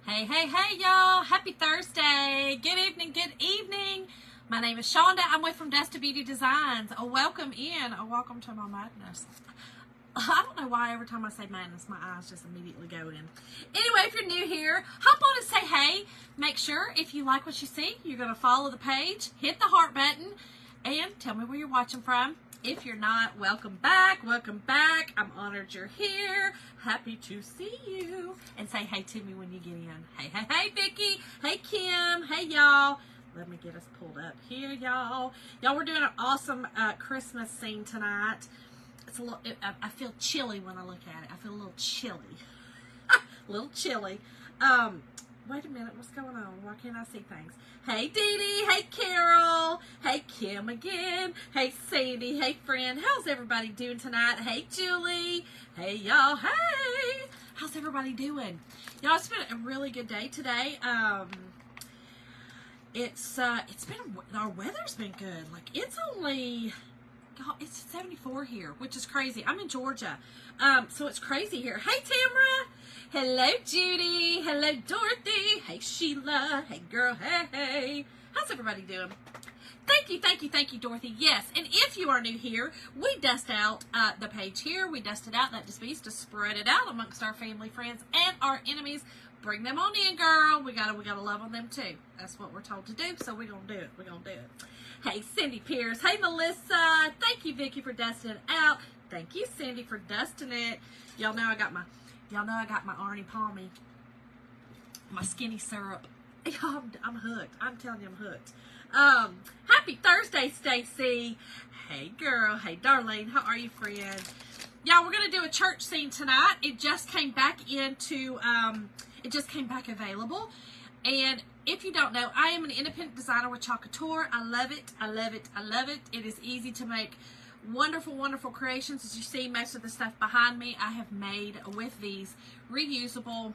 Hey, hey, hey, y'all. Happy Thursday. Good evening, good evening. My name is Shonda. I'm with from Dust to Beauty Designs. Welcome in. Welcome to my madness. I don't know why every time I say madness, my eyes just immediately go in. Anyway, if you're new here, hop on and say hey. Make sure if you like what you see, you're going to follow the page, hit the heart button, and tell me where you're watching from. If you're not, welcome back. Welcome back. I'm honored you're here. Happy to see you. And say hey to me when you get in. Hey, hey, hey, Vicki. Hey, Kim. Hey, y'all. Let me get us pulled up here, y'all. Y'all, we're doing an awesome Christmas scene tonight. It's a little, I feel chilly when I look at it. I feel a little chilly. A little chilly. Wait a minute. What's going on? Why can't I see things? Hey, Dee Dee. Hey, Carol. Hey, Kim again. Hey, Sandy. Hey, friend. How's everybody doing tonight? Hey, Julie. Hey, y'all. Hey. How's everybody doing? Y'all, it's been a really good day today. It's been, our weather's been good. Like, it's only, God, it's 74 here, which is crazy. I'm in Georgia. So it's crazy here. Hey, Tamara. Hello, Judy. Hello, Dorothy. Hey, Sheila. Hey, girl. Hey, hey. How's everybody doing? Thank you, Dorothy. Yes, and if you are new here, we dust out the page here. We dust it out. That just means to spread it out amongst our family, friends, and our enemies. Bring them on in, girl. We gotta love on them too. That's what we're told to do, so we're gonna do it. We're gonna do it. Hey, Cindy Pierce. Hey, Melissa. Thank you, Vicki, for dusting it out. Thank you, Cindy, for dusting it. Y'all know I got my Arnie Palmy, my skinny syrup. I'm hooked. I'm telling you, I'm hooked. Happy Thursday, Stacy. Hey, girl. Hey, Darlene. How are you, friend? Y'all, we're gonna do a church scene tonight. It just came back into, it just came back available. And if you don't know, I am an independent designer with Chalk Couture. I love it. I love it. I love it. It is easy to make wonderful, wonderful creations. As you see, most of the stuff behind me, I have made with these reusable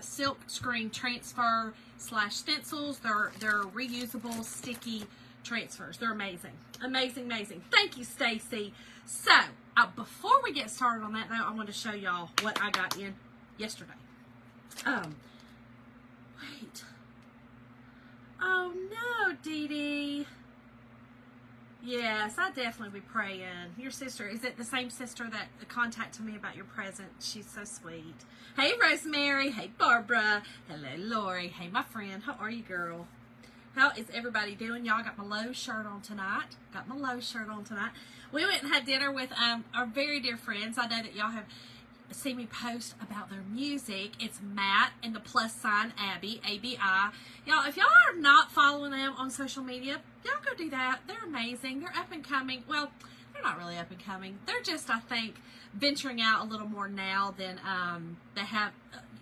silk screen transfer / stencils. They're reusable sticky transfers. They're amazing. Amazing, amazing. Thank you, Stacy. So, before we get started on that, though, I want to show y'all what I got in yesterday. Wait. Oh, no, Dee Dee. Yes, I definitely be praying. Your sister, is it the same sister that contacted me about your present? She's so sweet. Hey, Rosemary. Hey, Barbara. Hello, Lori. Hey, my friend. How are you, girl? How is everybody doing? Y'all got my Lowe's shirt on tonight. Got my Lowe's shirt on tonight. We went and had dinner with our very dear friends. I know that y'all have seen me post about their music. It's Matt and the + Abby, ABI. Y'all, if y'all are not following them on social media, y'all go do that. They're amazing. They're up and coming. Well, they're not really up and coming. They're just, I think, venturing out a little more now than they have.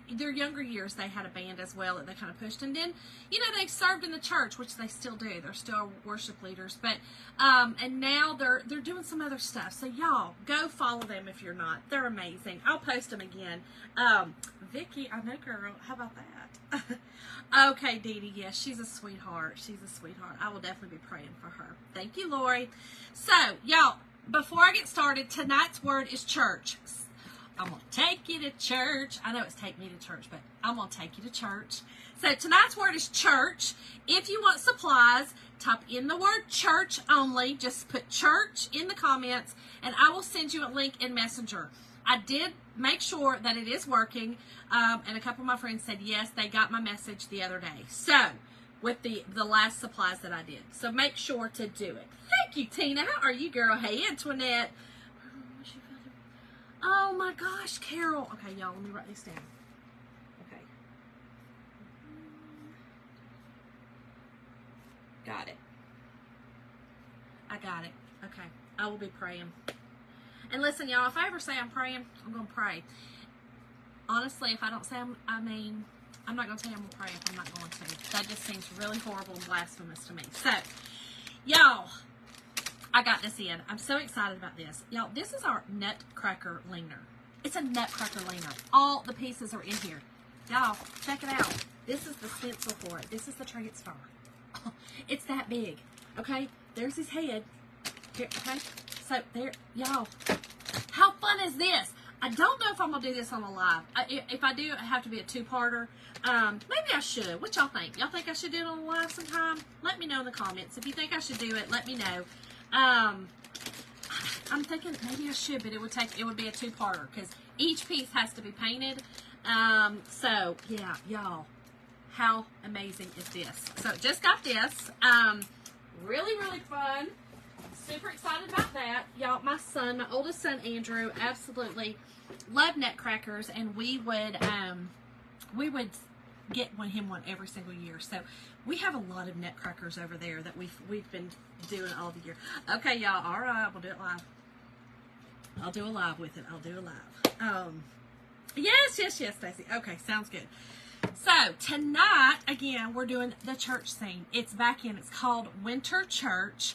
Their younger years, they had a band as well that they kind of pushed. And then, you know, they served in the church, which they still do. They're still worship leaders. But, and now they're doing some other stuff. So, y'all, go follow them if you're not. They're amazing. I'll post them again. Vicki, I know, girl. How about that? Okay, Dee Dee, yes, she's a sweetheart. She's a sweetheart. I will definitely be praying for her. Thank you, Lori. So, y'all, before I get started, tonight's word is church. I'm going to take you to church. I know it's take me to church, but I'm going to take you to church. So tonight's word is church. If you want supplies, type in the word church only. Just put church in the comments, and I will send you a link in Messenger. I did make sure that it is working, and a couple of my friends said, yes, they got my message the other day. So, with the last supplies that I did. So make sure to do it. Thank you, Tina. How are you, girl? Hey, Antoinette. Oh my gosh, Carol. Okay, y'all, let me write this down. Okay. Got it. I got it. Okay. I will be praying. And listen, y'all, if I ever say I'm praying, I'm going to pray. Honestly, if I don't say I'm not going to tell you I'm going to pray if I'm not going to. That just seems really horrible and blasphemous to me. So, y'all, I got this in. I'm so excited about this. Y'all, this is our Nutcracker Leaner. It's a Nutcracker Leaner. All the pieces are in here. Y'all, check it out. This is the stencil for it. This is the transfer. It's that big. Okay? There's his head. Here, okay? So, there, y'all. How fun is this? I don't know if I'm going to do this on a live. If I do, it have to be a two-parter. Maybe I should. What y'all think? Y'all think I should do it on a live sometime? Let me know in the comments. If you think I should do it, let me know. I'm thinking maybe I should, but it would be a two-parter because each piece has to be painted. So, yeah, y'all, how amazing is this? So, just got this. Really, really fun. Super excited about that. Y'all, my oldest son, Andrew, absolutely loved Nutcrackers, and we would get him one every single year. So we have a lot of Nutcrackers over there that we've been doing all the year. Okay, y'all. All right, we'll do it live. I'll do a live with it. I'll do a live. Yes, Stacy. Okay, sounds good. So tonight, again, we're doing the church scene. It's back in. It's called Winter Church.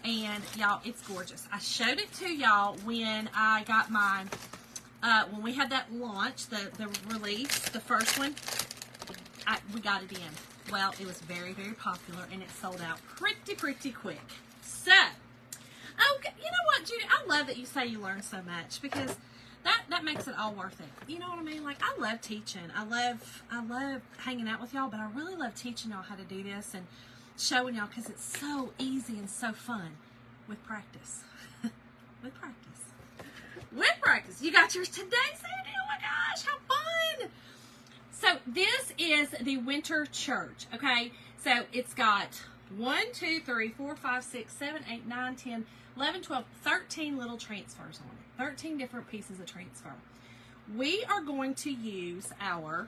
And y'all, it's gorgeous. I showed it to y'all when I got mine, when we had that launch, the release, the first one, we got it in. Well, it was very, very popular, and it sold out pretty quick. So, okay, you know what, Judy? I love that you say you learn so much, because that makes it all worth it. You know what I mean? Like, I love teaching. I love hanging out with y'all, but I really love teaching y'all how to do this, and showing y'all, because it's so easy and so fun with practice. With practice. You got yours today, Sandy? Oh my gosh, how fun! So this is the Winter Church, okay? So it's got 1, 2, 3, 4, 5, 6, 7, 8, 9, 10, 11, 12, 13 little transfers on it. 13 different pieces of transfer. We are going to use our...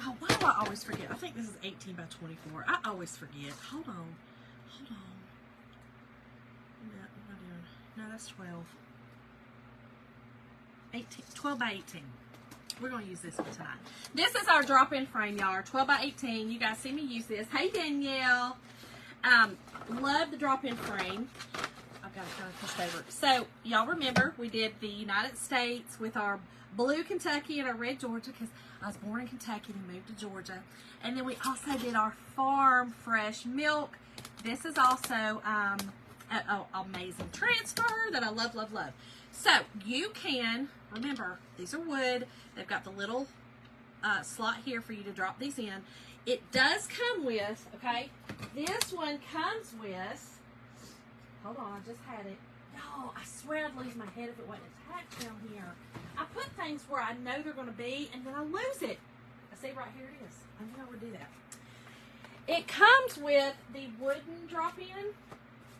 Oh, why do I always forget? I think this is 18 by 24. I always forget. Hold on. What am I doing? No, that's 12. 12 by 18. We're going to use this one tonight. This is our drop-in frame, y'all. 12 by 18. You guys see me use this. Hey, Danielle. Love the drop-in frame. I've got it kind of pushed over. So, y'all remember, we did the United States with our blue Kentucky and our red Georgia, because I was born in Kentucky and moved to Georgia. And then we also did our farm fresh milk. This is also an amazing transfer that I love. So you can, remember, these are wood. They've got the little slot here for you to drop these in. It does come with, okay, this one comes with, hold on, I just had it. Oh, I swear I'd lose my head if it wasn't attached down here. I put things where I know they're going to be, and then I lose it. I see right here it is. I knew I would do that. It comes with the wooden drop-in.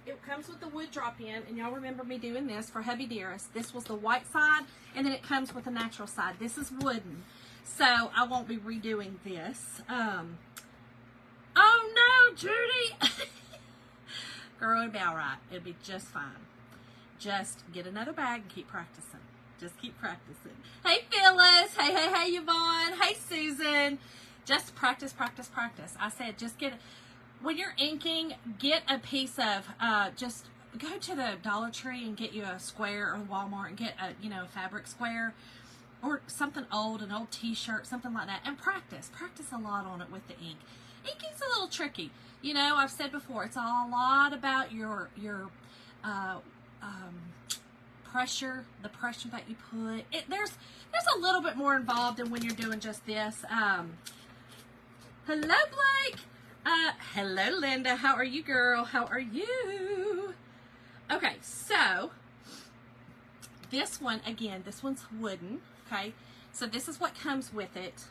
It comes with the wood drop-in, and y'all remember me doing this for Hubby Dearest. This was the white side, and then it comes with the natural side. This is wooden, so I won't be redoing this. Oh, no, Judy. Girl, it'll be all right. It'll be just fine. Just get another bag and keep practicing. Just keep practicing. Hey, Phyllis. Hey, Yvonne. Hey, Susan. Just practice. I said just when you're inking, get a piece of, just go to the Dollar Tree and get you a square, or Walmart and get a fabric square or something old, an old t-shirt, something like that, and practice. Practice a lot on it with the ink. Inking's a little tricky. You know, I've said before, it's a lot about your pressure, the pressure that you put. There's a little bit more involved than when you're doing just this. Hello, Blake. Hello, Linda. How are you, girl? How are you? Okay, so this one, again, this one's wooden, okay? So this is what comes with it.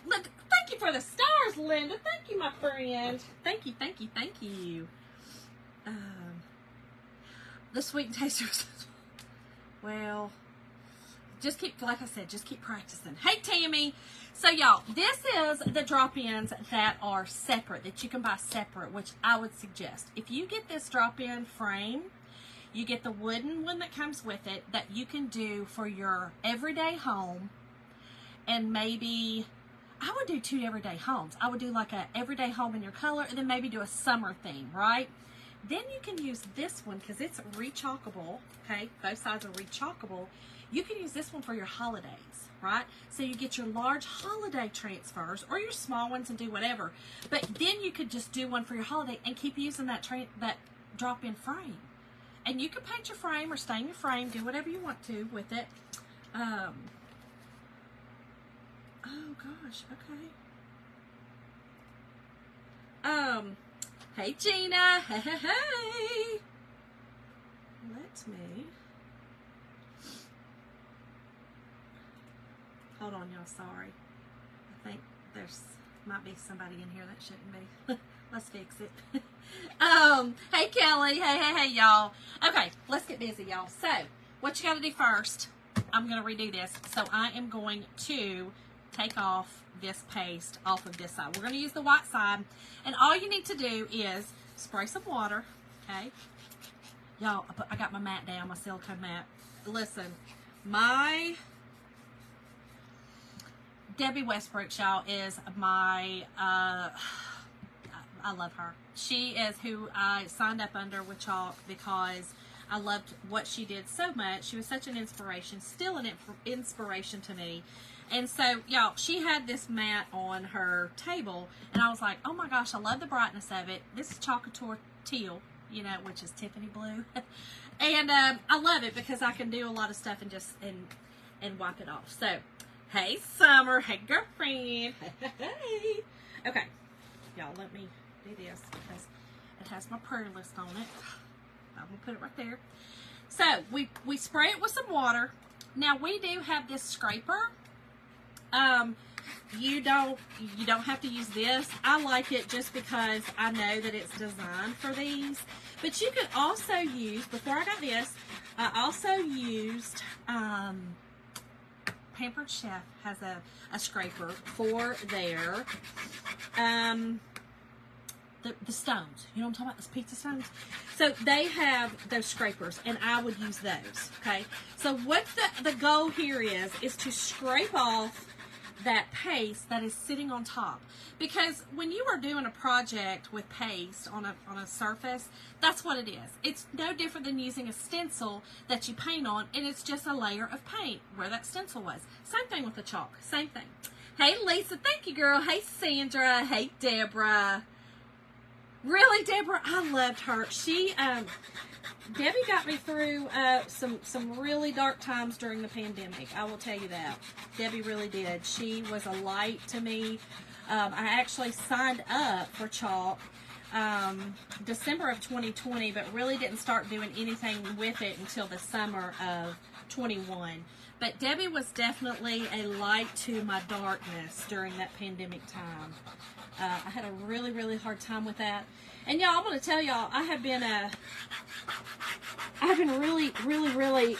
Look, thank you for the stars, Linda. Thank you, my friend. Thank you. The sweet and tasty. Well, just keep, like I said, just keep practicing. Hey, Tammy. So, y'all, this is the drop-ins that are separate, that you can buy separate, which I would suggest. If you get this drop-in frame, you get the wooden one that comes with it that you can do for your everyday home, and maybe, I would do 2 everyday homes. I would do like a everyday home in your color, and then maybe do a summer theme, right? Then you can use this one because it's rechalkable, okay? Both sides are rechalkable. You can use this one for your holidays, right? So you get your large holiday transfers or your small ones and do whatever. But then you could just do one for your holiday and keep using that drop-in frame. And you can paint your frame or stain your frame, do whatever you want to with it. Oh gosh, okay. Hey Gina, hey, hey, hey. Let me, hold on y'all, sorry. I think might be somebody in here that shouldn't be. Let's fix it. Hey Kelly, hey y'all. Okay, let's get busy y'all. So, what you gotta do first, I'm gonna redo this. So I am going to take off this paste off of this side. We're going to use the white side, and all you need to do is spray some water, okay? Y'all, I got my mat down, my silicone mat. Listen, my Debbie Westbrook, y'all, is my, I love her. She is who I signed up under with Chalk because I loved what she did so much. She was such an inspiration, still an inspiration to me. And so, y'all, she had this mat on her table, and I was like, oh my gosh, I love the brightness of it. This is Chocateur Teal, you know, which is Tiffany Blue. And I love it because I can do a lot of stuff and just, and wipe it off. So, hey, Summer. Hey, girlfriend. Hey. Okay. Y'all, let me do this because it has my prayer list on it. I'm going to put it right there. So, we spray it with some water. Now, we do have this scraper. You don't have to use this. I like it just because I know that it's designed for these. But you could also use, before I got this, I also used, Pampered Chef has a scraper for their, the stones. You know what I'm talking about? Those pizza stones. So they have those scrapers, and I would use those, okay? So what the goal here is to scrape off that paste that is sitting on top, because when you are doing a project with paste on a surface, that's what it is. It's no different than using a stencil that you paint on, and it's just a layer of paint where that stencil was. Same thing with the chalk, same thing. Hey Lisa, thank you girl. Hey Sandra, hey Deborah. Really, Deborah, I loved her. She Debbie got me through some really dark times during the pandemic. I will tell you that. Debbie really did. She was a light to me. I actually signed up for Chalk December of 2020, but really didn't start doing anything with it until the summer of 21. But Debbie was definitely a light to my darkness during that pandemic time. I had a really, really hard time with that. And y'all, I'm going to tell y'all, I have been really, really, really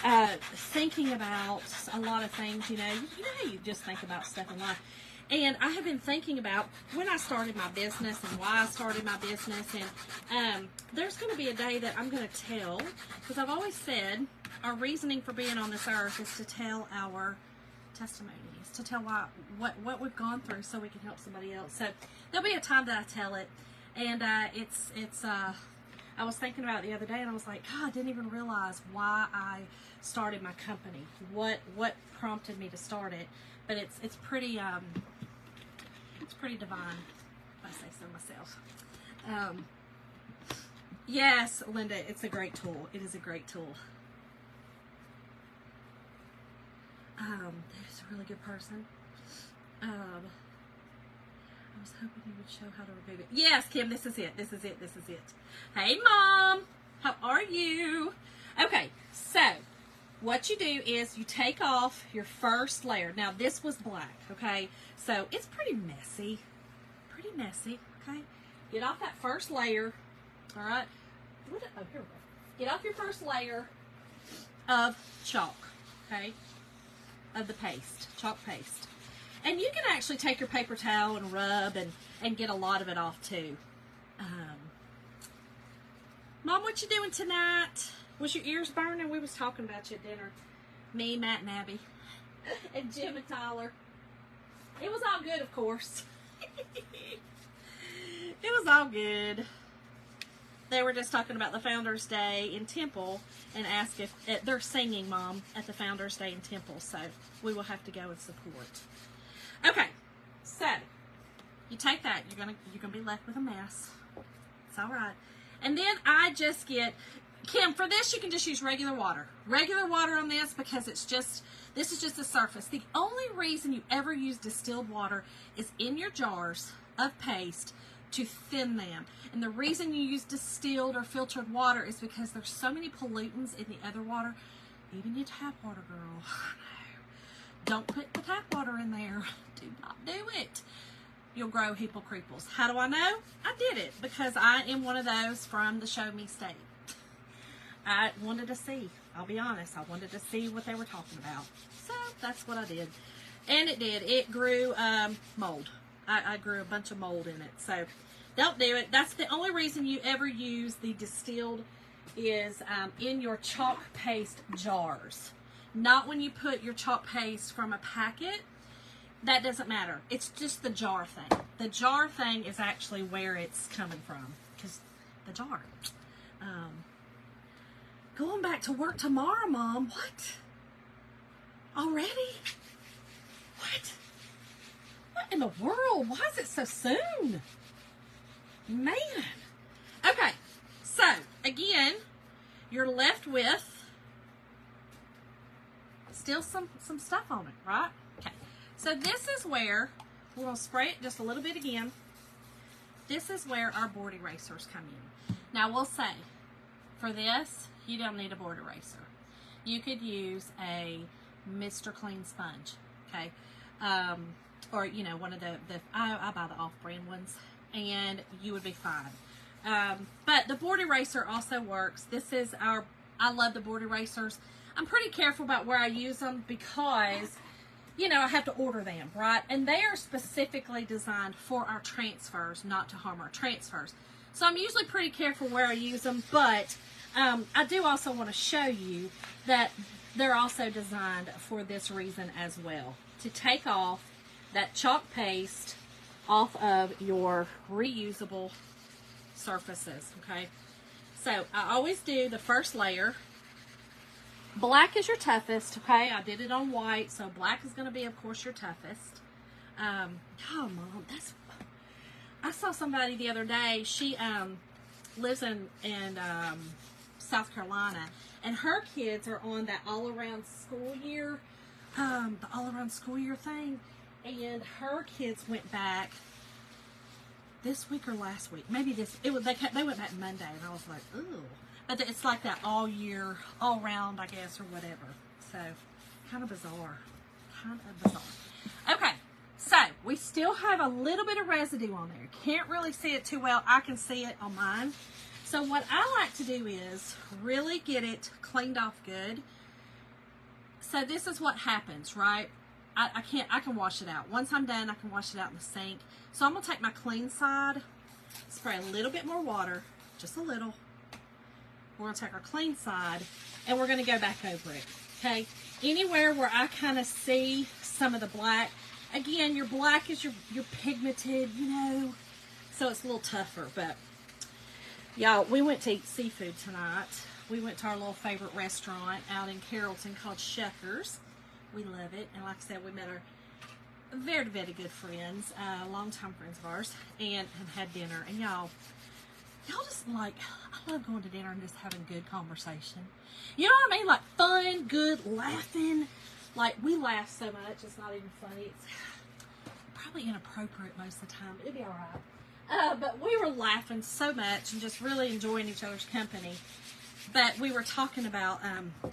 thinking about a lot of things, you know. You know how you just think about stuff in life. And I have been thinking about when I started my business and why I started my business. And there's going to be a day that I'm going to tell, because I've always said our reasoning for being on this earth is to tell our testimonies, to tell what we've gone through so we can help somebody else. So there'll be a time that I tell it. And I was thinking about it the other day, and I was like, God, I didn't even realize why I started my company. What prompted me to start it? But it's pretty divine, if I say so myself. Yes, Linda, it's a great tool. It is a great tool. There's a really good person. I was hoping you would show how to remove it. Yes, Kim, this is it. This is it. This is it. Hey, Mom. How are you? Okay, so what you do is you take off your first layer. Now, this was black, okay? So it's pretty messy. Pretty messy, okay? Get off that first layer, all right? Oh, here we go. Get off your first layer of chalk, okay? Of the paste, chalk paste. And you can actually take your paper towel and rub and get a lot of it off too. Mom, what you doing tonight? Was your ears burning? We was talking about you at dinner. Me, Matt, and Abby. And Jim and Tyler. It was all good, of course. It was all good. They were just talking about the Founders Day in Temple and asked if they're singing, Mom, at the Founders Day in Temple. So we will have to go and support. Okay, so you take that. You're gonna be left with a mess. It's all right. And then I just get, Kim, for this, you can just use regular water. Regular water on this because this is just the surface. The only reason you ever use distilled water is in your jars of paste to thin them. And the reason you use distilled or filtered water is because there's so many pollutants in the other water. Even your tap water, girl. Don't put the tap water in there. Do not do it. You'll grow hippo creeples. How do I know? I did it because I am one of those from the Show Me State. I wanted to see. I'll be honest. I wanted to see what they were talking about. So that's what I did. And it did. It grew mold. I grew a bunch of mold in it. So don't do it. That's the only reason you ever use the distilled is in your chalk paste jars. Not when you put your chalk paste from a packet. That doesn't matter. It's just the jar thing. The jar thing is actually where it's coming from. Because the jar. Going back to work tomorrow, Mom. What? Already? What? What in the world? Why is it so soon? Man. Okay. So, again, you're left with still some stuff on it, right? Okay. So this is where we're going to spray it just a little bit again. This is where our board erasers come in. Now, we'll say, for this, you don't need a board eraser. You could use a Mr. Clean sponge, okay? Or, you know, one of I buy the off-brand ones, and you would be fine. But the board eraser also works. I love the board erasers. I'm pretty careful about where I use them because, you know, I have to order them, right? And they are specifically designed for our transfers, not to harm our transfers. So I'm usually pretty careful where I use them, but I do also want to show you that they're also designed for this reason as well. To take off that chalk paste off of your reusable surfaces, okay? So I always do the first layer. Black is your toughest, okay? I did it on white, so black is going to be, of course, your toughest. Oh, Mom, I saw somebody the other day. She lives in South Carolina, and her kids are on that all-around school year, the all-around school year thing, and her kids went back this week or last week. Maybe they went back Monday, and I was like, ooh. But it's like that all year, all round, I guess, or whatever. So, kind of bizarre. Okay, so we still have a little bit of residue on there. Can't really see it too well. I can see it on mine. So what I like to do is really get it cleaned off good. So this is what happens, right? I can wash it out. Once I'm done, I can wash it out in the sink. So I'm going to take my clean side, spray a little bit more water, just a little. We're going to take our clean side, and we're going to go back over it, okay? Anywhere where I kind of see some of the black. Again, your black is your pigmented, you know, so it's a little tougher. But, y'all, we went to eat seafood tonight. We went to our little favorite restaurant out in Carrollton called Shuckers. We love it. And like I said, we met our very, very good friends, longtime friends of ours, and had dinner. And y'all just like, I love going to dinner and just having good conversation. You know what I mean? Like fun, good, laughing. Like we laugh so much, it's not even funny. It's probably inappropriate most of the time, but it'd be all right. But we were laughing so much and just really enjoying each other's company. But we were talking about,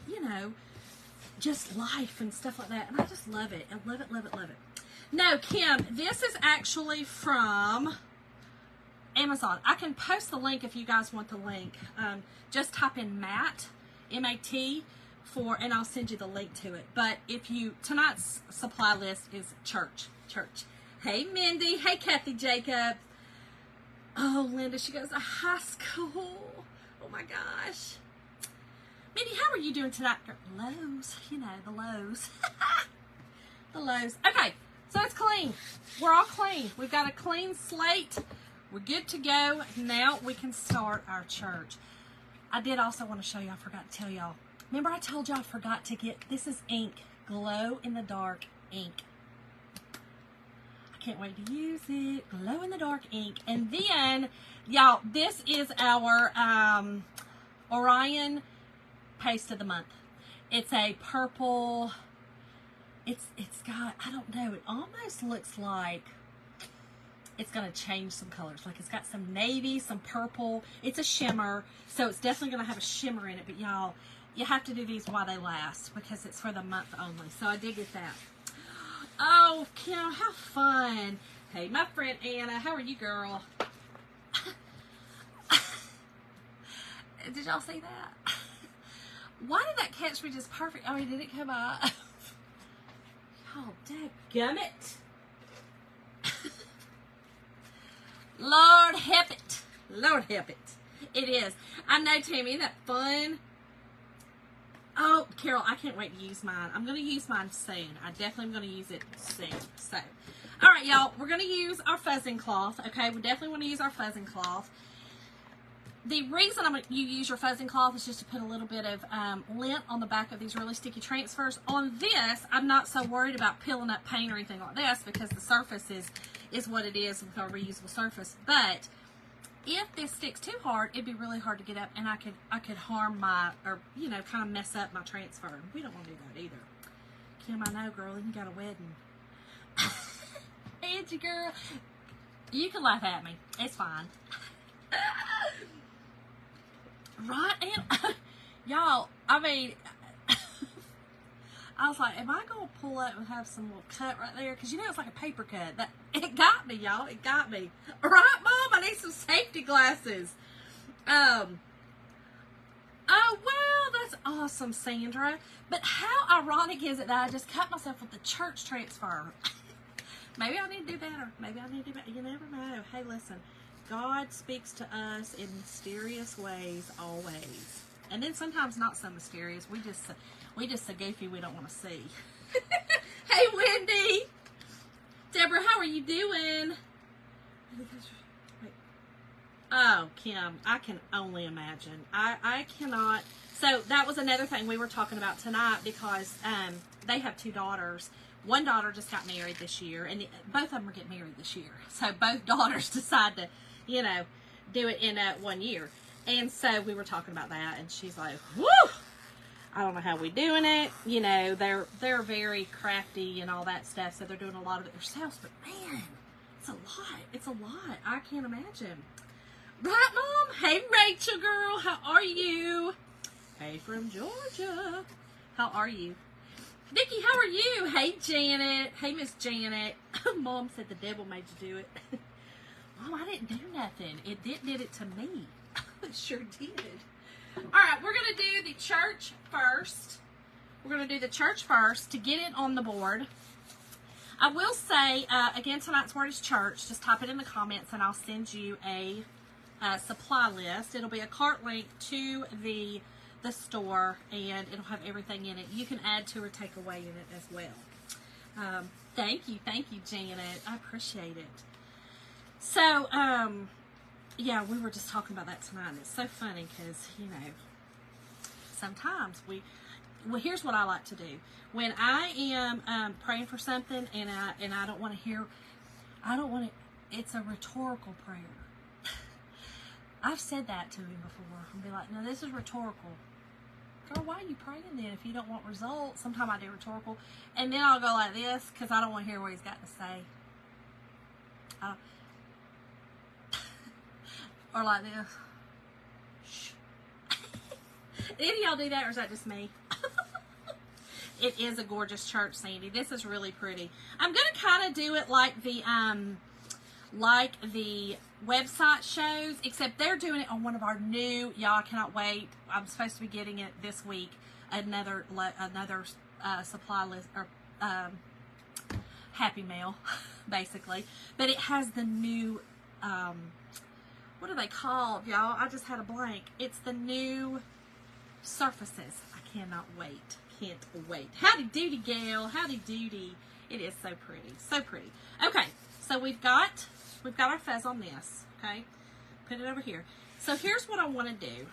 you know, just life and stuff like that. And I just love it. I love it, love it, love it. No, Kim, this is actually from Amazon. I can post the link if you guys want the link. Just type in Matt, M-A-T, and I'll send you the link to it. But tonight's supply list is church. Hey, Mindy. Hey, Kathy Jacob. Oh, Linda, she goes to high school. Oh, my gosh. Mindy, how are you doing tonight? Lowe's. You know, the Lowe's. The Lowe's. Okay, so it's clean. We're all clean. We've got a clean slate. We're good to go. Now we can start our church. I did also want to show you, I forgot to tell y'all. Remember I told y'all I forgot to get, this is ink. Glow in the dark ink. I can't wait to use it. Glow in the dark ink. And then, y'all, this is our Orion Paste of the Month. It's a purple. It's got, I don't know, it almost looks like it's going to change some colors. Like it's got some navy, some purple. It's a shimmer, so it's definitely going to have a shimmer in it. But y'all, you have to do these while they last because it's for the month only. So I did get that. Oh, Kim, how fun. Hey, my friend Anna, how are you, girl? Did y'all see that? Why did that catch me just perfect? I mean, did it come out? Oh, dadgummit. Lord help it. Lord help it. It is. I know, Tammy, isn't that fun? Oh, Carol, I can't wait to use mine. I'm going to use mine soon. I definitely am going to use it soon. So, all right, y'all. We're going to use our fuzzing cloth. Okay, we definitely want to use our fuzzing cloth. The reason you use your fuzzing cloth is just to put a little bit of lint on the back of these really sticky transfers. On this, I'm not so worried about peeling up paint or anything like this because the surface is what it is with our reusable surface. But if this sticks too hard, it'd be really hard to get up, and I could harm my, or you know, kind of mess up my transfer. We don't want to do that either. Kim, I know, girl, you got a wedding. Angie, girl, you can laugh at me. It's fine. Right? And y'all, I mean, I was like, am I going to pull up and have some little cut right there? Because, you know, it's like a paper cut. It got me, y'all. It got me. Right, Mom? I need some safety glasses. Oh, well, that's awesome, Sandra. But how ironic is it that I just cut myself with the church transfer? Maybe I need to do better. Maybe I need to do better. You never know. Hey, listen. God speaks to us in mysterious ways always. And then sometimes not so mysterious. We just so goofy we don't want to see. Hey, Wendy. Deborah, how are you doing? Oh, Kim, I can only imagine. I cannot. So that was another thing we were talking about tonight because they have 2 daughters. One daughter just got married this year, and both of them are getting married this year. So both daughters decide to, you know, do it in 1 year. And so we were talking about that, and she's like, whoo, I don't know how we doing it. You know, they're very crafty and all that stuff, so they're doing a lot of it themselves. But man, it's a lot. It's a lot. I can't imagine. Right, Mom? Hey, Rachel, girl, how are you? Hey, from Georgia. How are you? Vicki, how are you? Hey, Janet. Hey, Miss Janet. Mom said the devil made you do it. Mom, I didn't do nothing. It did it to me. It sure did. All right, we're going to do the church first. We're going to do the church first to get it on the board. I will say, again, tonight's word is church. Just type it in the comments, and I'll send you a supply list. It'll be a cart link to the store, and it'll have everything in it. You can add to or take away in it as well. Thank you, Janet. I appreciate it. So, yeah, we were just talking about that tonight. It's so funny because, you know, sometimes well, here's what I like to do. When I am praying for something and I don't want to hear, it's a rhetorical prayer. I've said that to him before. I'll be like, no, this is rhetorical. Girl, why are you praying then if you don't want results? Sometimes I do rhetorical. And then I'll go like this because I don't want to hear what he's got to say. Or like this. Shh. Any of y'all do that, or is that just me? It is a gorgeous church, Sandy. This is really pretty. I'm going to kind of do it like the website shows, except they're doing it on one of our new, y'all, I cannot wait. I'm supposed to be getting it this week. Another supply list, or Happy Mail, basically. But it has the new, what are they called, y'all? I just had a blank. It's the new surfaces. I cannot wait. Can't wait. Howdy doody, gal. Howdy doody. It is so pretty. So pretty. Okay, so we've got our fuzz on this. Okay, put it over here. So here's what I want to do.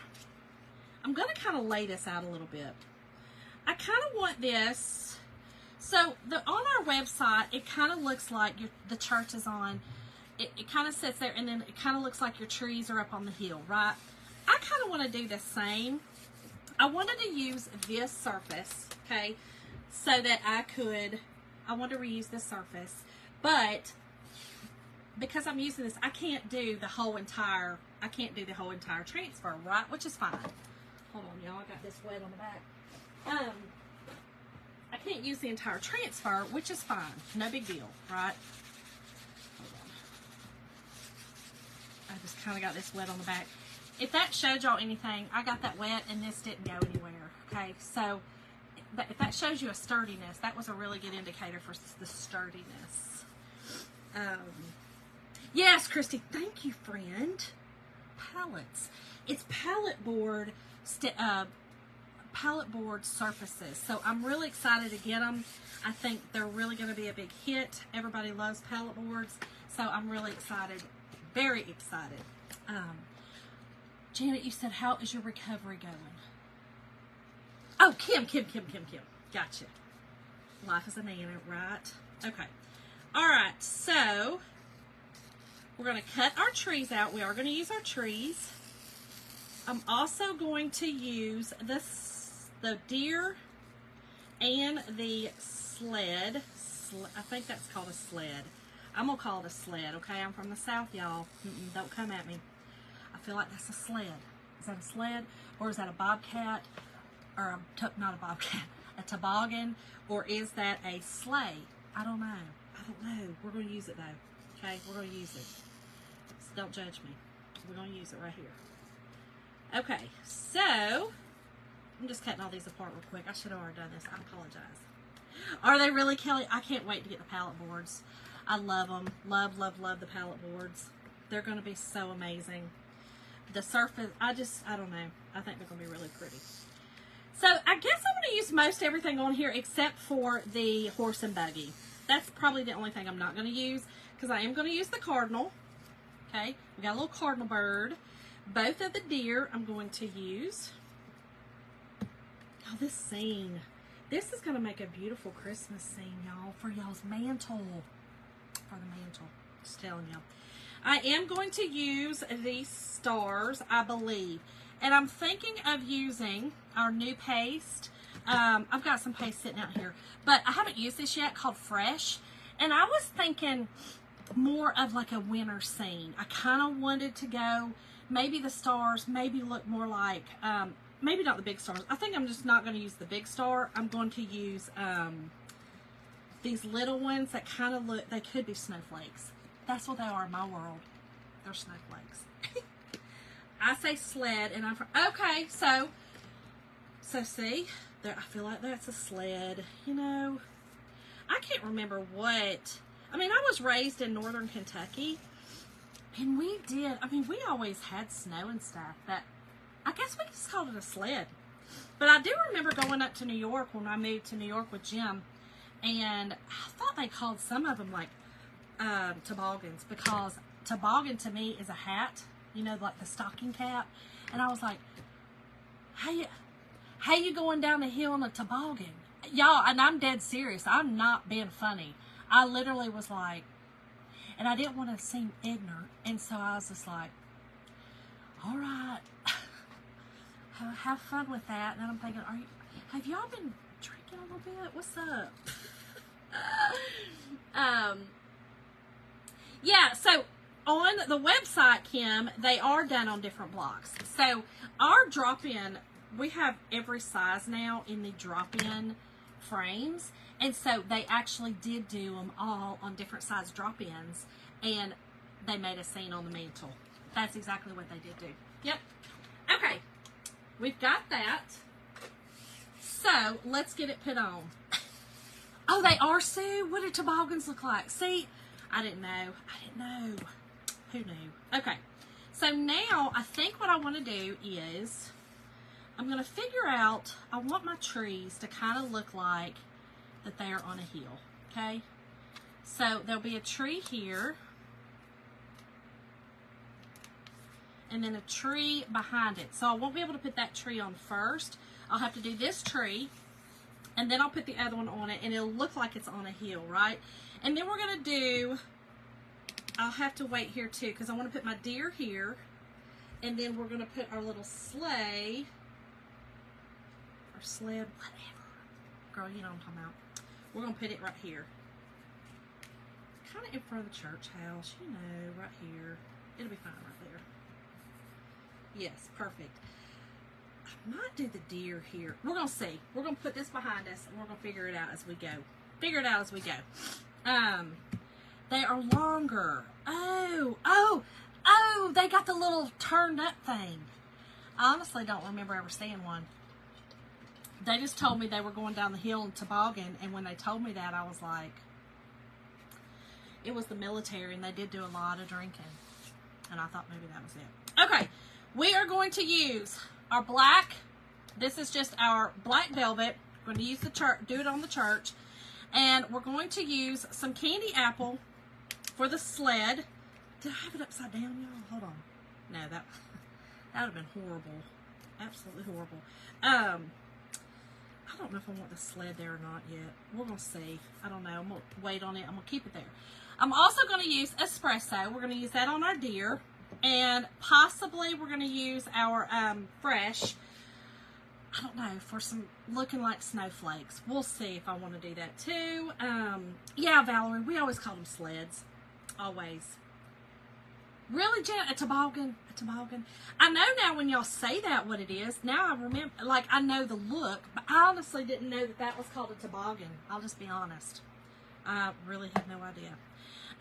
I'm going to kind of lay this out a little bit. I kind of want this. So on our website, it kind of looks like the church is on. It kind of sits there, and then it kind of looks like your trees are up on the hill, right? I kind of want to do the same. I wanted to use this surface, okay, so that I want to reuse this surface, but because I'm using this, I can't do the whole entire transfer, right? Which is fine. Hold on, y'all, I got this wet on the back. I can't use the entire transfer, which is fine. No big deal, right? Hold on. I just kind of got this wet on the back. If that showed y'all anything, I got that wet and this didn't go anywhere, okay? So, if that shows you a sturdiness, that was a really good indicator for the sturdiness. Yes, Christy, thank you, friend. Pallets. It's pallet board surfaces. So I'm really excited to get them. I think they're really going to be a big hit. Everybody loves pallet boards. So I'm really excited. Very excited. Janet, you said, how is your recovery going? Oh, Kim. Gotcha. Life is a nana, right? Okay. All right. So we're going to cut our trees out. We are going to use our trees. I'm also going to use the deer and the sled. I think that's called a sled. I'm going to call it a sled, okay? I'm from the South, y'all. Don't come at me. I feel like that's a sled. Is that a sled? Or is that a bobcat? Or not a bobcat, a toboggan? Or is that a sleigh? I don't know. We're going to use it, though. Okay? We're going to use it. So don't judge me. We're going to use it right here. Okay, so I'm just cutting all these apart real quick. I should have already done this. I apologize. Are they really, Kelly? I can't wait to get the pallet boards. I love them. Love the pallet boards. They're going to be so amazing. The surface, I don't know. I think they're going to be really pretty. So I guess I'm going to use most everything on here except for the horse and buggy. That's probably the only thing I'm not going to use because I am going to use the cardinal. Okay, we got a little cardinal bird. Both of the deer I'm going to use. Oh, this scene. This is going to make a beautiful Christmas scene, y'all, for y'all's mantle. For the mantle. Just telling y'all. I am going to use these stars, I believe. And I'm thinking of using our new paste. I've got some paste sitting out here. But I haven't used this yet, called Fresh. And I was thinking more of like a winter scene. I kind of wanted to go, maybe the stars, maybe look more like, maybe not the big stars. I think I'm just not going to use the big star. I'm going to use these little ones that kind of look, they could be snowflakes. That's what they are in my world. They're snowflakes. I say sled, and I'm okay. So see, there. I feel like that's a sled. You know, I can't remember what. I mean, I was raised in northern Kentucky, and we did. I mean, we always had snow and stuff. But I guess we just called it a sled. But I do remember going up to New York when I moved to New York with Jim, and I thought they called some of them like toboggans, because toboggan to me is a hat, you know, like the stocking cap. And I was like, how you going down the hill on a toboggan? Y'all, and I'm dead serious. I'm not being funny. I literally was like, and I didn't want to seem ignorant. And so I was just like, all right, have fun with that. And then I'm thinking, have y'all been drinking a little bit? What's up? Yeah, so on the website, Kim, they are done on different blocks. So our drop-in, we have every size now in the drop-in frames. And so they actually did do them all on different size drop-ins. And they made a scene on the mantle. That's exactly what they did do. Yep. Okay. We've got that. So let's get it put on. Oh, they are, Sue? What do toboggans look like? See, I didn't know. Who knew? Okay. So now I think what I want to do is I'm going to figure out, I want my trees to kind of look like that they are on a hill. Okay. So there'll be a tree here. And then a tree behind it. So I won't be able to put that tree on first. I'll have to do this tree. And then I'll put the other one on it. And it'll look like it's on a hill, right? And then we're going to do, I'll have to wait here too, because I want to put my deer here. And then we're going to put our little sleigh, or sled, whatever. Girl, you know what I'm talking about. We're going to put it right here. Kind of in front of the church house, you know, right here. It'll be fine right there. Yes, perfect. I might do the deer here. We're going to see. We're going to put this behind us, and we're going to figure it out as we go. Figure it out as we go. They are longer. Oh, they got the little turned up thing. I honestly don't remember ever seeing one. They just told me they were going down the hill in toboggan, and when they told me that, I was like, it was the military, and they did do a lot of drinking. And I thought maybe that was it. Okay, we are going to use our black. This is just our black velvet. We're going to use the church, do it on the church. And we're going to use some candy apple for the sled. Did I have it upside down, y'all? Hold on. No, that would have been horrible. Absolutely horrible. I don't know if I want the sled there or not yet. We're going to see. I don't know. I'm going to wait on it. I'm going to keep it there. I'm also going to use espresso. We're going to use that on our deer. And possibly we're going to use our fresh, I don't know, for some looking like snowflakes. We'll see if I want to do that too. Yeah, Valerie, we always call them sleds. Always. Really, Jen? A toboggan? A toboggan? I know now when y'all say that what it is. Now I remember, like, I know the look, but I honestly didn't know that that was called a toboggan. I'll just be honest. I really had no idea.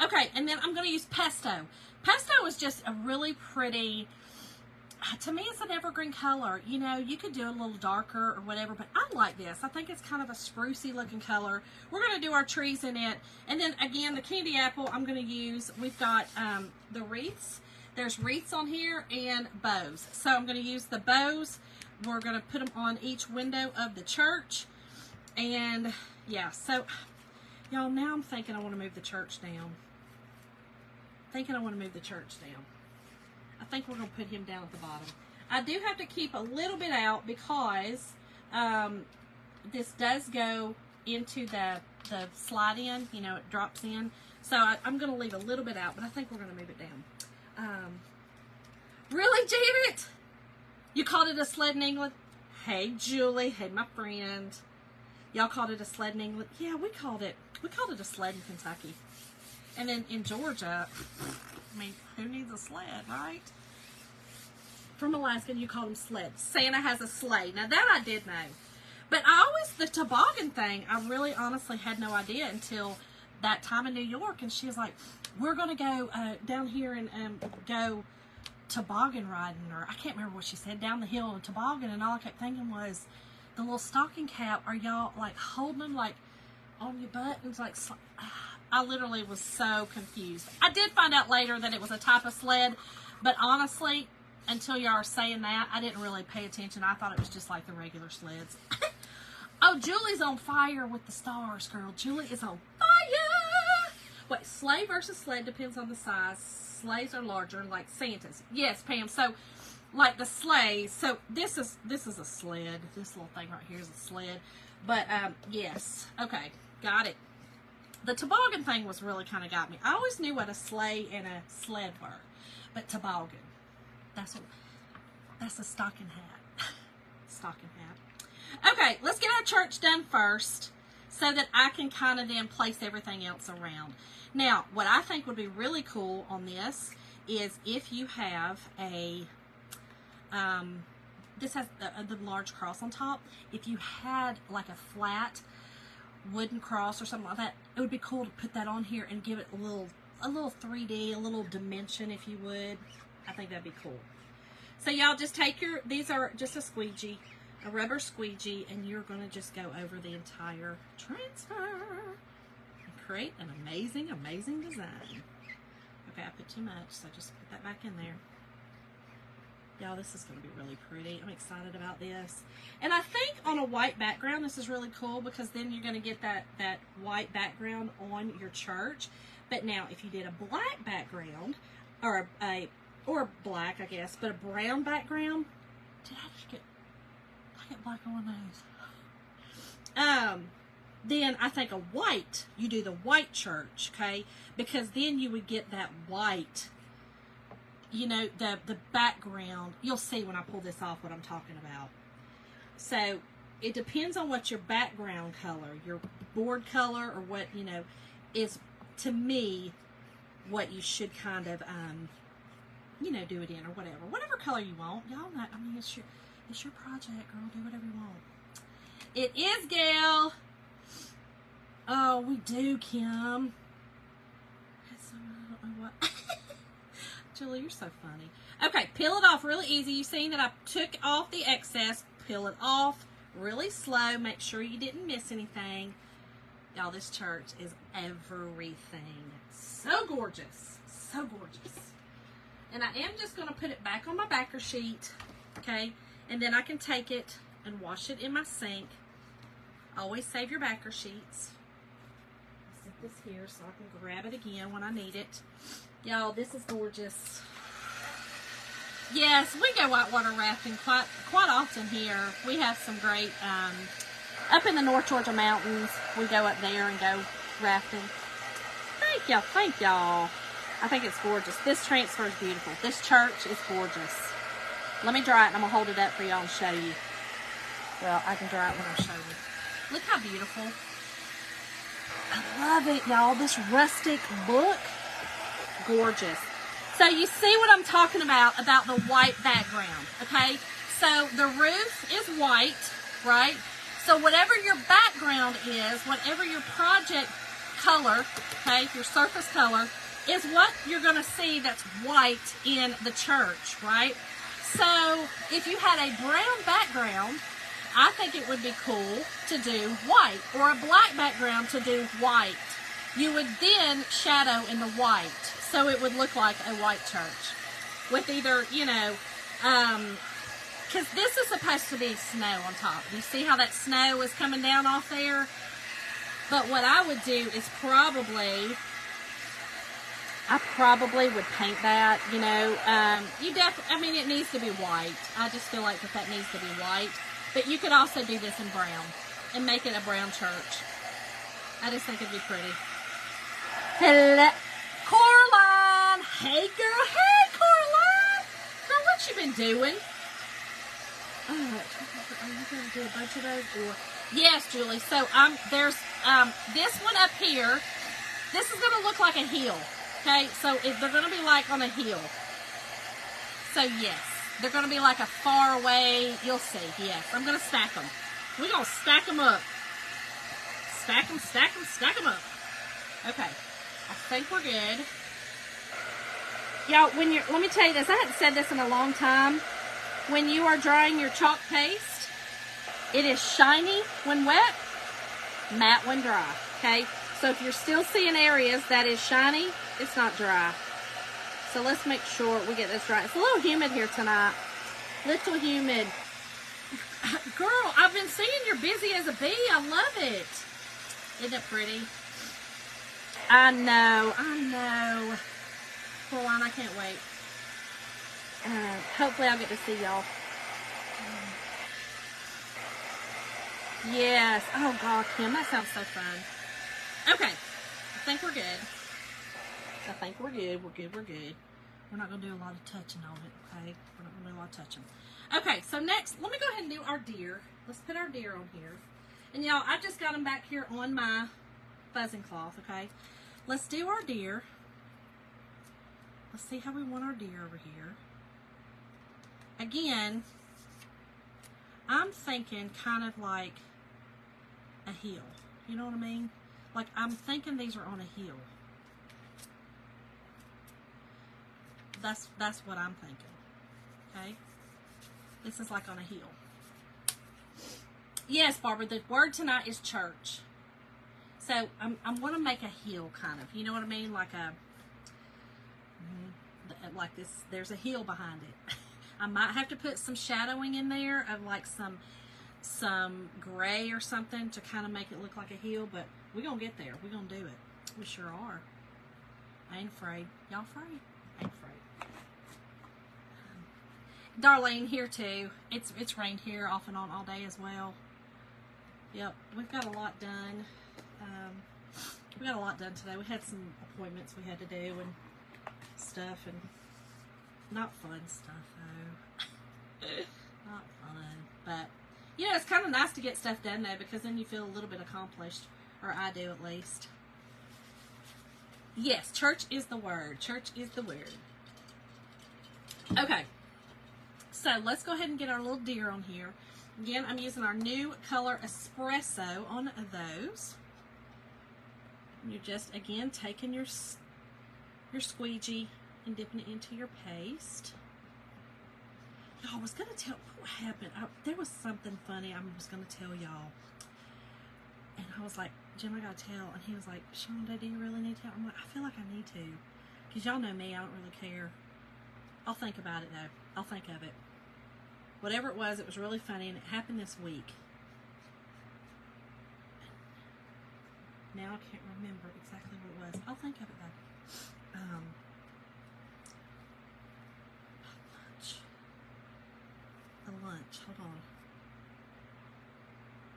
Okay, and then I'm going to use pesto. Pesto is just a really pretty, to me it's an evergreen color. You know, you could do a little darker or whatever, but I like this. I think it's kind of a sprucey looking color. We're going to do our trees in it. And then again, the candy apple I'm going to use, we've got the wreaths. There's wreaths on here and bows. So I'm going to use the bows. We're going to put them on each window of the church. And yeah, so y'all, now I'm thinking I want to move the church down. I think we're going to put him down at the bottom. I do have to keep a little bit out because this does go into the slide in. You know, it drops in. So I'm going to leave a little bit out, but I think we're going to move it down. Really, Janet? You called it a sled in England? Hey, Julie. Hey, my friend. Y'all called it a sled in England? Yeah, we called it a sled in Kentucky. And then in Georgia, I mean, who needs a sled, right? From Alaska, you call them sleds. Santa has a sleigh. Now, that I did know. But the toboggan thing, I really honestly had no idea until that time in New York. And she was like, we're going to go down here and go toboggan riding. Or I can't remember what she said, down the hill in a toboggan. And all I kept thinking was, the little stocking cap, are y'all like holding them like on your buttons? Like, I literally was so confused. I did find out later that it was a type of sled, but honestly, until y'all are saying that, I didn't really pay attention. I thought it was just like the regular sleds. Oh, Julie's on fire with the stars, girl. Julie is on fire. Wait, sleigh versus sled depends on the size. Sleighs are larger, like Santa's. Yes, Pam. So, like the sleigh. So this is a sled. This little thing right here is a sled. But yes. Okay, got it. The toboggan thing was really kind of got me. I always knew what a sleigh and a sled were, but toboggan, that's a stocking hat. Stocking hat. Okay, let's get our church done first so that I can kind of then place everything else around. Now, what I think would be really cool on this is if you have a, this has the large cross on top. If you had like a flat wooden cross or something like that, it would be cool to put that on here and give it a little 3D, a little dimension, if you would. I think that'd be cool. So y'all just take these are just a squeegee, a rubber squeegee, and you're going to just go over the entire transfer and create an amazing, amazing design. Okay, I put too much, so just put that back in there. Y'all, this is going to be really pretty. I'm excited about this. And I think on a white background, this is really cool because then you're going to get that white background on your church. But now, if you did a black background, or black, I guess, but a brown background, did I just get black on those? Then I think a white, you do the white church, okay? Because then you would get that white, you know, the background, you'll see when I pull this off what I'm talking about. So it depends on what your background color, your board color, or what, you know, is, to me, what you should kind of, you know, do it in, or whatever color you want. Y'all know, I mean, it's your project, girl. Do whatever you want. It is, Gail. Oh, we do, Kim. I don't know what. Julie, you're so funny. Okay, peel it off really easy. You've seen that I took off the excess. Peel it off really slow. Make sure you didn't miss anything. Y'all, this church is everything. So gorgeous. So gorgeous. And I am just going to put it back on my backer sheet. Okay? And then I can take it and wash it in my sink. Always save your backer sheets. Set this here so I can grab it again when I need it. Y'all, this is gorgeous. Yes, we go whitewater rafting quite often here. We have some great, up in the North Georgia mountains, we go up there and go rafting. Thank y'all. I think it's gorgeous. This transfer is beautiful. This church is gorgeous. Let me dry it and I'm going to hold it up for y'all and show you. Well, I can dry it when I show you. Look how beautiful. I love it, y'all. This rustic look. Gorgeous. So you see what I'm talking about the white background, okay? So the roof is white, right? So whatever your background is, whatever your project color, okay, your surface color, is what you're going to see that's white in the church, right? So if you had a brown background, I think it would be cool to do white, or a black background to do white. You would then shadow in the white, so it would look like a white church with either, you know, because this is supposed to be snow on top. You see how that snow is coming down off there? But what I would do is I probably would paint that, you know. I mean, it needs to be white. I just feel like that needs to be white. But you could also do this in brown and make it a brown church. I just think it'd be pretty. Hello, Coraline. Hey, girl. Hey, Coraline. Girl, what you been doing? Oh, are you going to do a bunch of those? Or yes, Julie. So there's this one up here. This is going to look like a hill. Okay, so they're going to be like on a hill. So yes, they're going to be like a far away. You'll see. Yes, I'm going to stack them. We're going to stack them up. Stack them, stack them, stack them up. Okay, I think we're good. Y'all, let me tell you this. I haven't said this in a long time. When you are drying your chalk paste, it is shiny when wet, matte when dry. Okay, so if you're still seeing areas that is shiny, it's not dry. So let's make sure we get this right. It's a little humid here tonight. Little humid. Girl, I've been seeing you're busy as a bee. I love it. Isn't it pretty? I know. Caroline, I can't wait. Hopefully I'll get to see y'all. Yes. Oh, God, Kim, that sounds so fun. Okay. I think we're good. We're good. We're not going to do a lot of touching on it, okay? We're not going to do a lot of touching. Okay, so next, let me go ahead and do our deer. Let's put our deer on here. And y'all, I just got them back here on my fuzzing cloth, okay? Let's do our deer. Let's see how we want our deer over here. Again, I'm thinking kind of like a hill. You know what I mean? Like, I'm thinking these are on a hill. That's what I'm thinking. Okay? This is like on a hill. Yes, Barbara, the word tonight is church. So I'm going to make a hill kind of. You know what I mean? Like like this. There's a hill behind it. I might have to put some shadowing in there of like some gray or something to kind of make it look like a hill. But we're going to get there. We're going to do it. We sure are. I ain't afraid. Y'all afraid? I ain't afraid. Darlene here too. It's rained here off and on all day as well. Yep, we've got a lot done. We got a lot done today. We had some appointments we had to do and stuff, and not fun stuff, though. Not fun. But, you know, it's kind of nice to get stuff done, though, because then you feel a little bit accomplished. Or I do, at least. Yes, church is the word. Church is the word. Okay. So, let's go ahead and get our little deer on here. Again, I'm using our new color espresso on those. You're just, again, taking your squeegee and dipping it into your paste. Y'all, I was going to tell what happened. There was something funny I was going to tell y'all. And I was like, Jim, I got to tell. And he was like, Shonda, do you really need to tell? I'm like, I feel like I need to. Because y'all know me, I don't really care. I'll think about it, though. I'll think of it. Whatever it was really funny, and it happened this week. Now I can't remember exactly what it was. I'll think of it, though. Lunch. Hold on.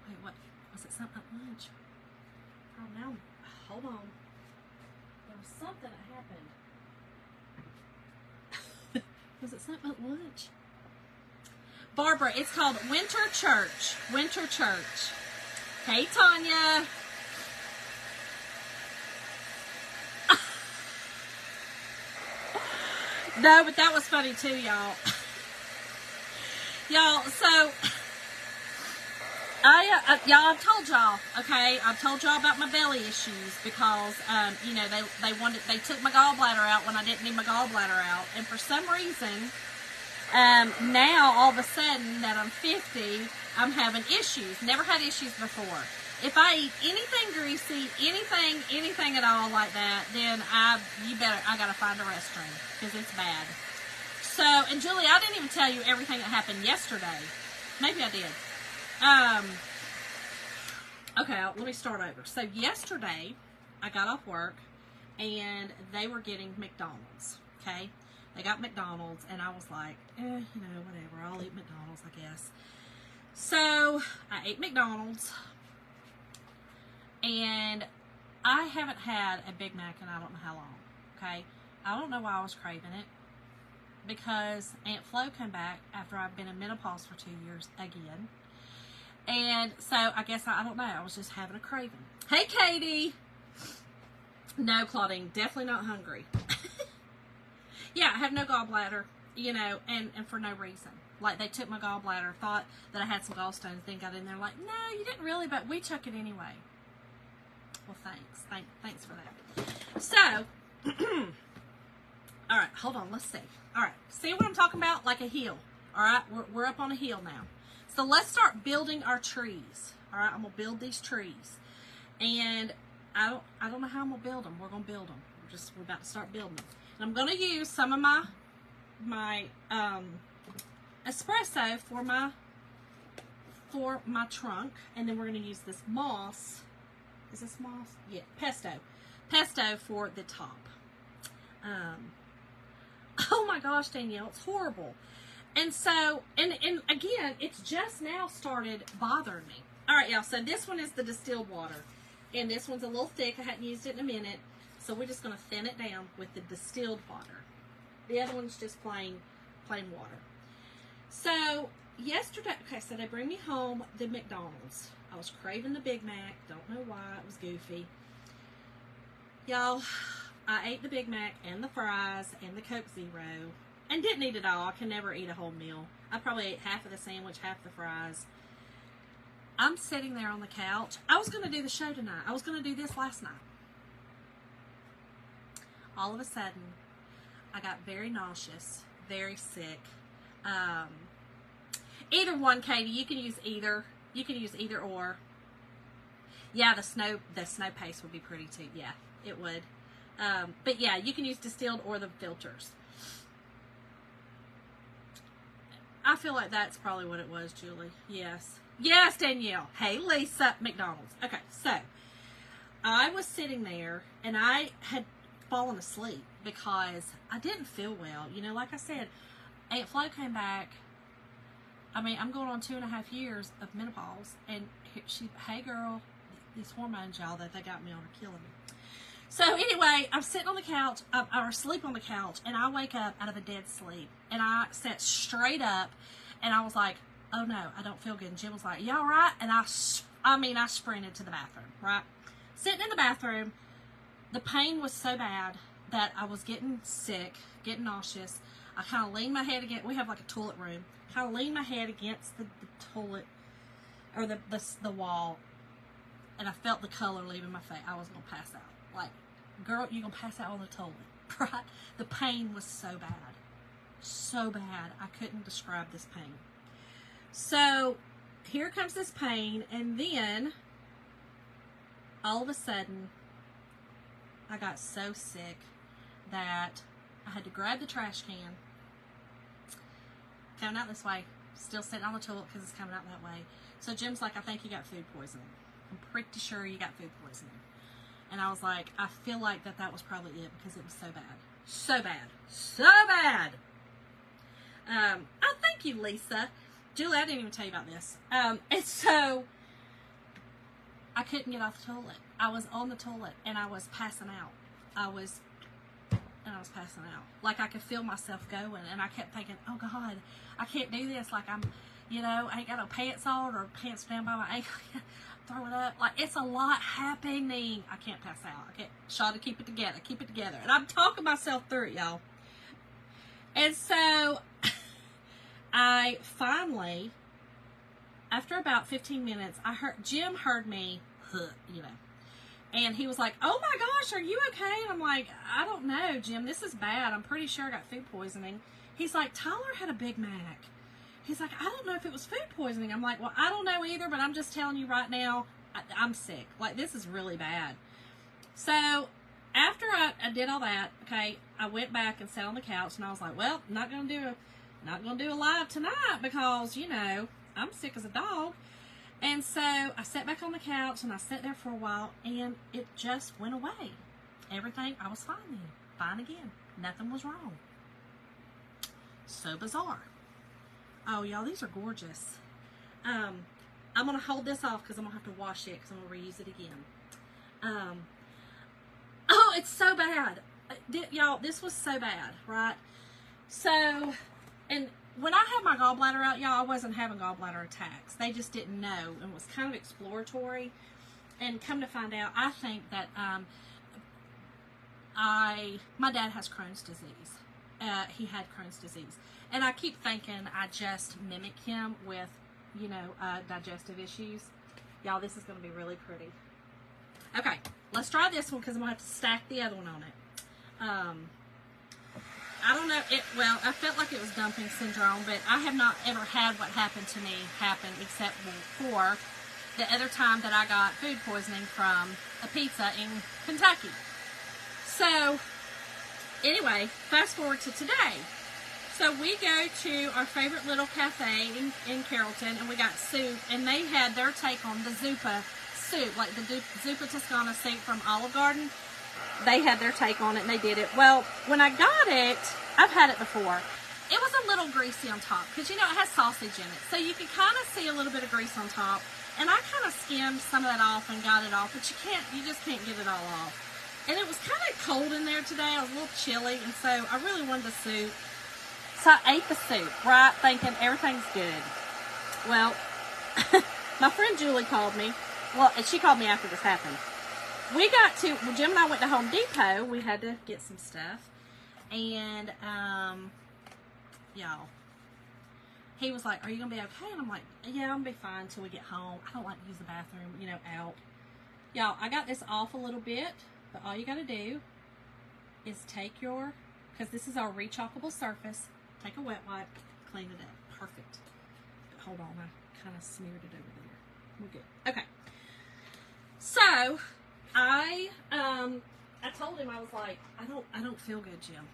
Wait, what? Was it something at lunch? Oh, no. Hold on. There was something that happened. Was it something at lunch? Barbara, it's called Winter Church. Winter Church. Hey, Tanya. No, but that was funny too, y'all. Y'all, so I've told y'all, okay, I've told y'all about my belly issues because, you know, they took my gallbladder out when I didn't need my gallbladder out, and for some reason, now all of a sudden that I'm 50, I'm having issues. Never had issues before. If I eat anything greasy, anything at all like that, then I gotta find a restroom because it's bad. So, and Julie, I didn't even tell you everything that happened yesterday. Maybe I did. Okay, let me start over. So yesterday, I got off work, and they were getting McDonald's, okay? They got McDonald's, and I was like, you know, whatever. I'll eat McDonald's, I guess. So, I ate McDonald's, and I haven't had a Big Mac in I don't know how long, okay? I don't know why I was craving it, because Aunt Flo came back after I've been in menopause for 2 years again. And so, I guess, I don't know, I was just having a craving. Hey, Katie! No, Claudine, definitely not hungry. Yeah, I have no gallbladder, you know, and for no reason. Like, they took my gallbladder, thought that I had some gallstones, then got in there like, no, you didn't really, but we took it anyway. Well, thanks. Thanks for that. So, all right, hold on, let's see. All right, see what I'm talking about? Like a hill. All right, we're up on a hill now. So let's start building our trees. All right, I'm gonna build these trees, and I don't know how I'm gonna build them. We're gonna build them. We're about to start building them, and I'm gonna use some of my espresso for my trunk, and then we're gonna use this moss. Is this moss? Yeah, pesto for the top. Oh my gosh, Danielle, it's horrible. And so, and again, it's just now started bothering me. All right, y'all, so this one is the distilled water. And this one's a little thick. I hadn't used it in a minute. So we're just going to thin it down with the distilled water. The other one's just plain water. So, yesterday, okay, so they bring me home the McDonald's. I was craving the Big Mac. Don't know why. It was goofy. Y'all, I ate the Big Mac and the fries and the Coke Zero. And didn't eat it all. I can never eat a whole meal. I probably ate half of the sandwich, half the fries. I'm sitting there on the couch. I was going to do the show tonight. I was going to do this last night. All of a sudden, I got very nauseous, very sick. Either one, Katie. You can use either. You can use either or. Yeah, the snow paste would be pretty too. Yeah, it would. But yeah, you can use distilled or the filters. I feel like that's probably what it was, Julie. Yes. Yes, Danielle. Hey, Lisa. McDonald's. Okay, so I was sitting there, and I had fallen asleep because I didn't feel well. You know, like I said, Aunt Flo came back. I mean, I'm going on 2.5 years of menopause, and hey, girl, these hormones, y'all, that they got me on are killing me. So anyway, I'm sitting on the couch, or asleep on the couch, and I wake up out of a dead sleep. And I sat straight up, and I was like, oh no, I don't feel good. And Jim was like, you all right? And I sprinted to the bathroom, right? Sitting in the bathroom, the pain was so bad that I was getting sick, getting nauseous. I kind of leaned my head against, we have like a toilet room, kind of leaned my head against the toilet, or the wall, and I felt the color leaving my face. I was going to pass out. Like, girl, you're going to pass out on the toilet, right? The pain was so bad. So bad. I couldn't describe this pain. So, here comes this pain, and then, all of a sudden, I got so sick that I had to grab the trash can. Coming out this way. Still sitting on the toilet because it's coming out that way. So Jim's like, I think you got food poisoning. I'm pretty sure you got food poisoning. And I was like, I feel like that was probably it because it was so bad. So bad. So bad. Oh, thank you, Lisa. Julie, I didn't even tell you about this. And so, I couldn't get off the toilet. I was on the toilet and I was passing out. I was passing out. Like I could feel myself going, and I kept thinking, oh God, I can't do this. Like I ain't got no pants on, or pants down by my ankle. Throw it up. Like it's a lot happening. I can't pass out. I can't. Try to keep it together. And I'm talking myself through it, y'all. And so, I finally, after about 15 minutes, Jim heard me, and he was like, oh my gosh, are you okay? And I'm like, I don't know, Jim, this is bad. I'm pretty sure I got food poisoning. He's like, Tyler had a Big Mac. He's like, I don't know if it was food poisoning. I'm like, well, I don't know either, but I'm just telling you right now, I'm sick. Like, this is really bad. So, after I did all that, okay, I went back and sat on the couch, and I was like, well, not gonna do a live tonight because, I'm sick as a dog. And so I sat back on the couch and I sat there for a while, and it just went away. Everything, I was fine then. Fine again. Nothing was wrong. So bizarre. Oh, y'all, these are gorgeous. I'm going to hold this off because I'm going to have to wash it because I'm going to reuse it again. Oh, it's so bad. Y'all, this was so bad, right? So, and when I had my gallbladder out, y'all, I wasn't having gallbladder attacks. They just didn't know, and it was kind of exploratory. And come to find out, I think that my dad has Crohn's disease. He had Crohn's disease. And I keep thinking I just mimic him with, digestive issues. Y'all, this is going to be really pretty. Okay, let's try this one because I'm going to have to stack the other one on it. I don't know, I felt like it was dumping syndrome, but I have not ever had what happened to me happen except for the other time that I got food poisoning from a pizza in Kentucky. So, anyway, fast forward to today. So we go to our favorite little cafe in Carrollton, and we got soup, and they had their take on the Zuppa soup, like the Zuppa Toscana soup from Olive Garden. They had their take on it, and they did it. Well, when I got it, I've had it before. It was a little greasy on top, because, it has sausage in it. So you can kind of see a little bit of grease on top. And I kind of skimmed some of that off and got it off, but you just can't get it all off. And it was kind of cold in there today. I was a little chilly, and so I really wanted the soup. So I ate the soup, right, thinking everything's good. Well, my friend Julie called me. Well, and she called me after this happened. Jim and I went to Home Depot. We had to get some stuff. And, y'all, he was like, are you going to be okay? And I'm like, yeah, I'm going to be fine until we get home. I don't like to use the bathroom, out. Y'all, I got this off a little bit, but all you got to do is because this is our rechalkable surface, take a wet wipe, clean it up. Perfect. But hold on, I kind of smeared it over there. We're good. Okay. So, I told him, I was like, I don't feel good, Jim.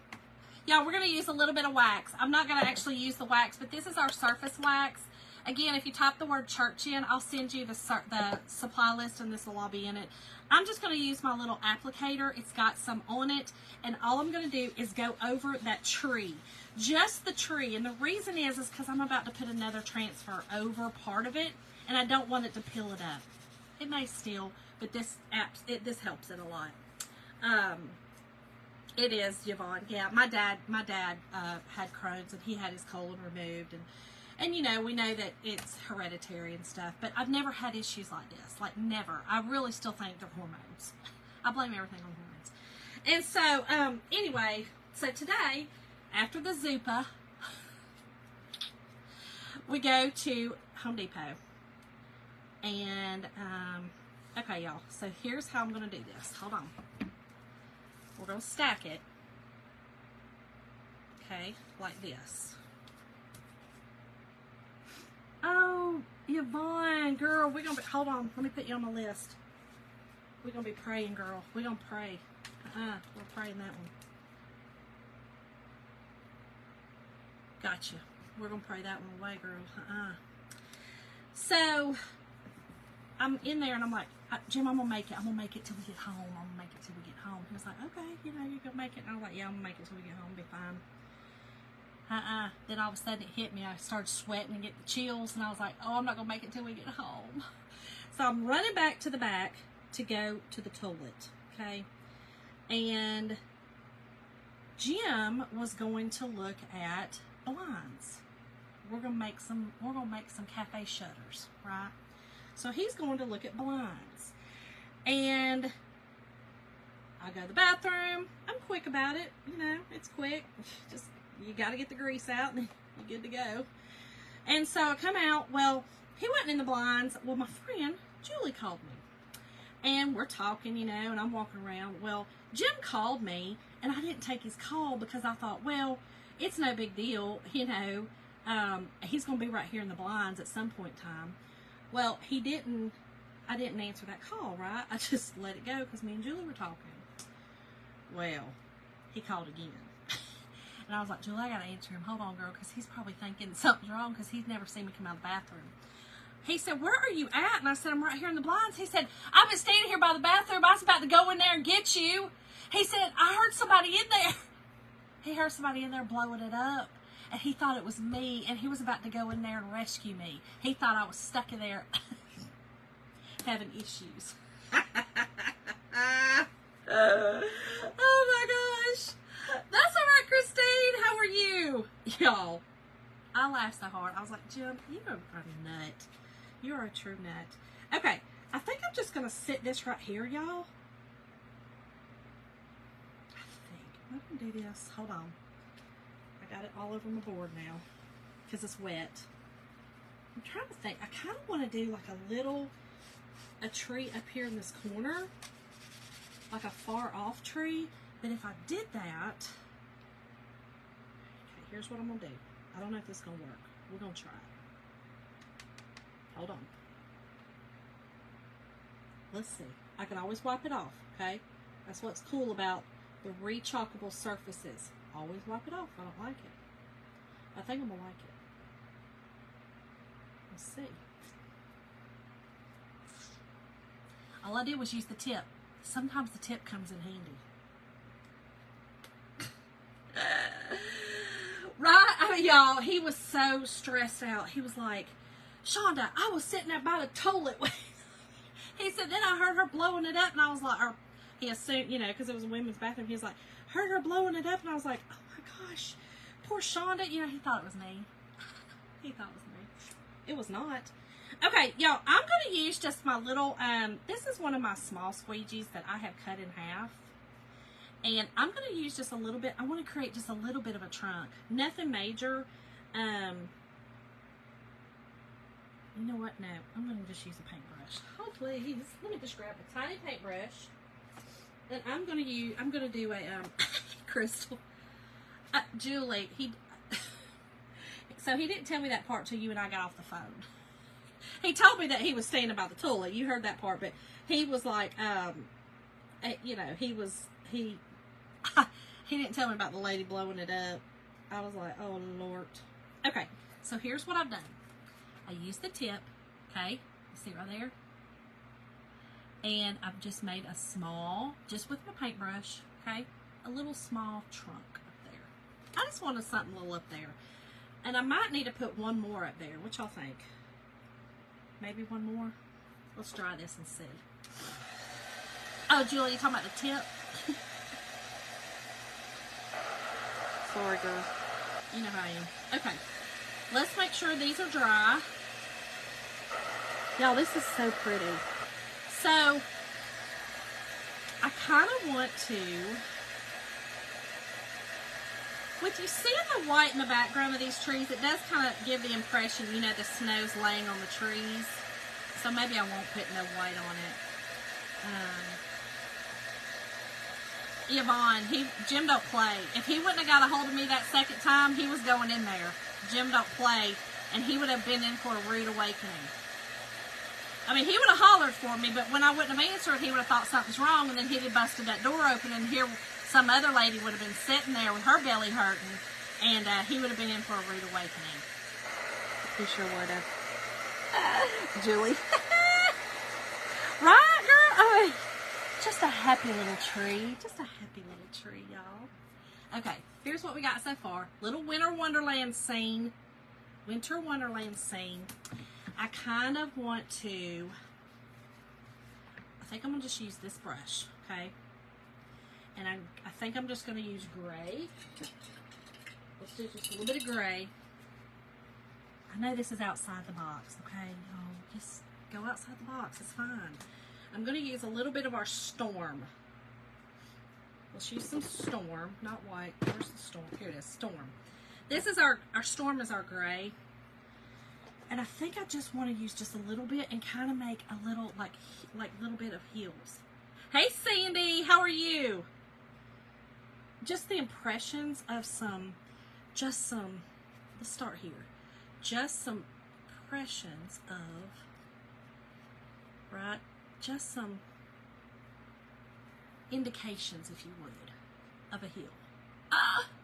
Y'all, we're going to use a little bit of wax. I'm not going to actually use the wax, but this is our surface wax. Again, if you type the word church in, I'll send you the supply list, and this will all be in it. I'm just going to use my little applicator. It's got some on it, and all I'm going to do is go over that tree. Just the tree. And the reason is because I'm about to put another transfer over part of it, and I don't want it to peel it up. It may still, but this helps it a lot. It is, Yvonne. Yeah, my dad had Crohn's, and he had his colon removed, and you know, we know that it's hereditary and stuff, but I've never had issues like this, like never. I really still think they're hormones. I blame everything on hormones. And so, anyway, so today, after the Zupa, we go to Home Depot, and, okay, y'all, so here's how I'm going to do this. Hold on. We're going to stack it, okay, like this. Oh, Yvonne, girl, we're going to be, hold on, let me put you on my list. We're going to be praying, girl. We're going to pray. We're praying that one. Gotcha. We're going to pray that one away, girl. So, I'm in there, and I'm like, Jim, I'm going to make it. I'm going to make it till we get home. I'm going to make it till we get home. He was like, okay, you know, you're going to make it. And I was like, yeah, I'm going to make it till we get home. Be fine. Then all of a sudden it hit me. I started sweating and getting the chills, and I was like, oh, I'm not going to make it till we get home. So I'm running back to the back to go to the toilet, okay? And Jim was going to look at blinds. We're going to make some cafe shutters, right? So he's going to look at blinds. And I go to the bathroom. I'm quick about it, you know, it's quick. Just, you got to get the grease out and you're good to go. And so I come out. Well, he wasn't in the blinds. Well, my friend Julie called me. And we're talking, you know, and I'm walking around. Well, Jim called me, and I didn't take his call because I thought, well, it's no big deal, you know. He's going to be right here in the blinds at some point in time. Well, I didn't answer that call, right? I just let it go because me and Julie were talking. Well, he called again. And I was like, Julie, I got to answer him. Hold on, girl, because he's probably thinking something's wrong because he's never seen me come out of the bathroom. He said, where are you at? And I said, I'm right here in the blinds. He said, I've been standing here by the bathroom. I was about to go in there and get you. He said, I heard somebody in there. He heard somebody in there blowing it up. And he thought it was me. And he was about to go in there and rescue me. He thought I was stuck in there having issues. Oh my gosh. That's all right, Christine. How are you? Y'all, I laughed so hard. I was like, Jim, you're a nut. You're a true nut. Okay, I think I'm just going to sit this right here, y'all. I'm going to do this. Hold on. I got it all over my board now because it's wet. I'm trying to think. I kind of want to do like a tree up here in this corner. Like a far off tree. But if I did that, okay, here's what I'm going to do. I don't know if this is going to work. We're going to try it. Hold on. Let's see. I can always wipe it off, okay? That's what's cool about the rechalkable surfaces. Always wipe it off. I don't like it. I think I'm going to like it. Let's see. All I did was use the tip. Sometimes the tip comes in handy. Right? I mean, y'all, he was so stressed out. He was like, Shonda, I was sitting there by the toilet. He said, then I heard her blowing it up, and I was like, or he assumed, you know, because it was a women's bathroom, he was like, heard her blowing it up, and I was like, oh my gosh, poor Shonda. You know, he thought it was me. He thought it was me. It was not. Okay, y'all, I'm going to use just my little, this is one of my small squeegees that I have cut in half. And I'm going to use just a little bit. I want to create just a little bit of a trunk. Nothing major. You know what? No, I'm going to just use a paintbrush. Oh, please. Let me just grab a tiny paintbrush. And I'm going to do a, Crystal. Julie, so he didn't tell me that part till you and I got off the phone. He told me that he was standing by the toilet. You heard that part, but he was like, you know, he didn't tell me about the lady blowing it up. I was like, oh, Lord. Okay, so here's what I've done. I used the tip, okay? You see it right there? And I've just made a small, just with my paintbrush, okay? A little small trunk up there. I just wanted something little up there. And I might need to put one more up there. What y'all think? Maybe one more? Let's try this and see. Oh, Julie, you talking about the tip? Sorry, girl. You know how I am. Okay. Let's make sure these are dry. Y'all, this is so pretty. So, I kind of want to, with you seeing the white in the background of these trees, it does kind of give the impression, you know, the snow's laying on the trees. So maybe I won't put no white on it. Yvonne, Jim don't play. If he wouldn't have got a hold of me that second time, he was going in there. Jim don't play, and he would have been in for a rude awakening. I mean, he would have hollered for me, but when I wouldn't have answered, he would have thought something's wrong, and then he'd have busted that door open, and here some other lady would have been sitting there with her belly hurting, and he would have been in for a rude awakening. He sure would have. Julie. Right, girl? Oh, just a happy little tree. Just a happy little tree, y'all. Okay, here's what we got so far. Little Winter Wonderland scene. Winter Wonderland scene. I kind of want to, I think I'm going to just use this brush, okay? And I think I'm just going to use gray. Let's do just a little bit of gray. I know this is outside the box, okay? Oh, just go outside the box. It's fine. I'm going to use a little bit of our Storm. Let's use some Storm, not white. Where's the Storm? Here it is, Storm. This is our Storm is our gray. And I think I just want to use just a little bit and kind of make a little, like little bit of heels. Hey, Sandy, how are you? Just the impressions of let's start here. Just some impressions of, right, just some indications, if you would, of a heel.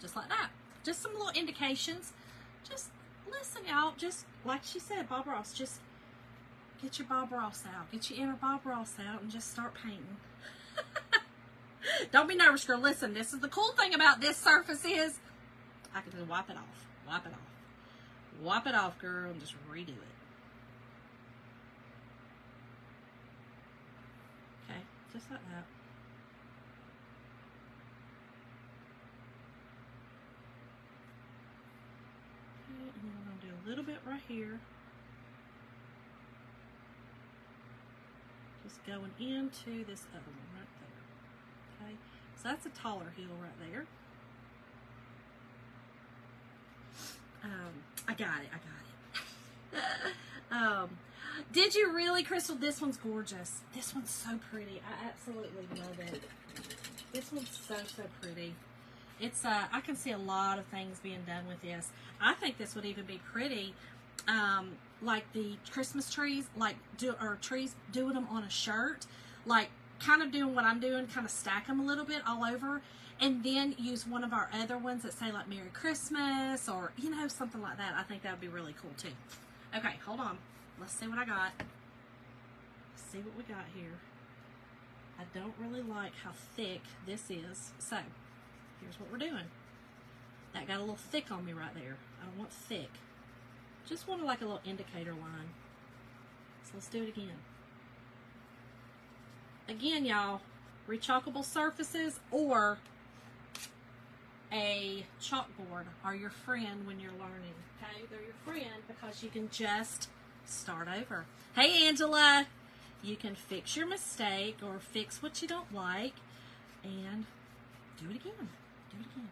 Just like that. Just some little indications. Just listen, y'all. Just like she said, Bob Ross, just get your Bob Ross out. Get your inner Bob Ross out and just start painting. Don't be nervous, girl. Listen, this is the cool thing about this surface is I can just wipe it off. Wipe it off. Wipe it off, girl, and just redo it. Okay, just like that. Okay, and then I'm going to do a little bit right here. Just going into this other one right there. Okay, so that's a taller heel right there. I got it. Did you really, Crystal? This one's gorgeous. This one's so pretty. I absolutely love it. This one's so pretty. It's I can see a lot of things being done with this. I think this would even be pretty, like the Christmas trees, trees doing them on a shirt, like kind of doing what I'm doing, kind of stack them a little bit all over. And then use one of our other ones that say like Merry Christmas or, you know, something like that. I think that would be really cool too. Okay, hold on. Let's see what I got. Let's see what we got here. I don't really like how thick this is. So, here's what we're doing. That got a little thick on me right there. I don't want thick. Just want like a little indicator line. So let's do it again. Again, y'all, rechalkable surfaces or a chalkboard are your friend when you're learning, okay? They're your friend because you can just start over. Hey, Angela, you can fix your mistake or fix what you don't like and do it again. Do it again.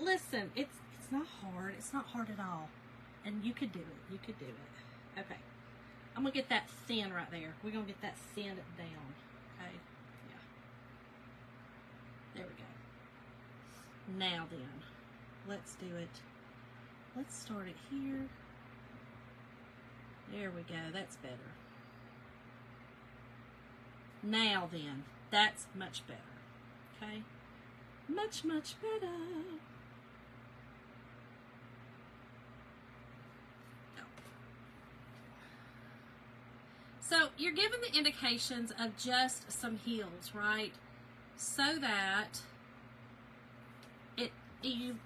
Listen, it's not hard. It's not hard at all. And you could do it. You could do it. Okay. I'm going to get that thin right there. We're going to get that thin down. Okay? Yeah. There we go. Now then, let's do it. Let's start it here. There we go. That's better. Now then, that's much better. Okay? Much, much better. So you're given the indications of just some heels, right? So that you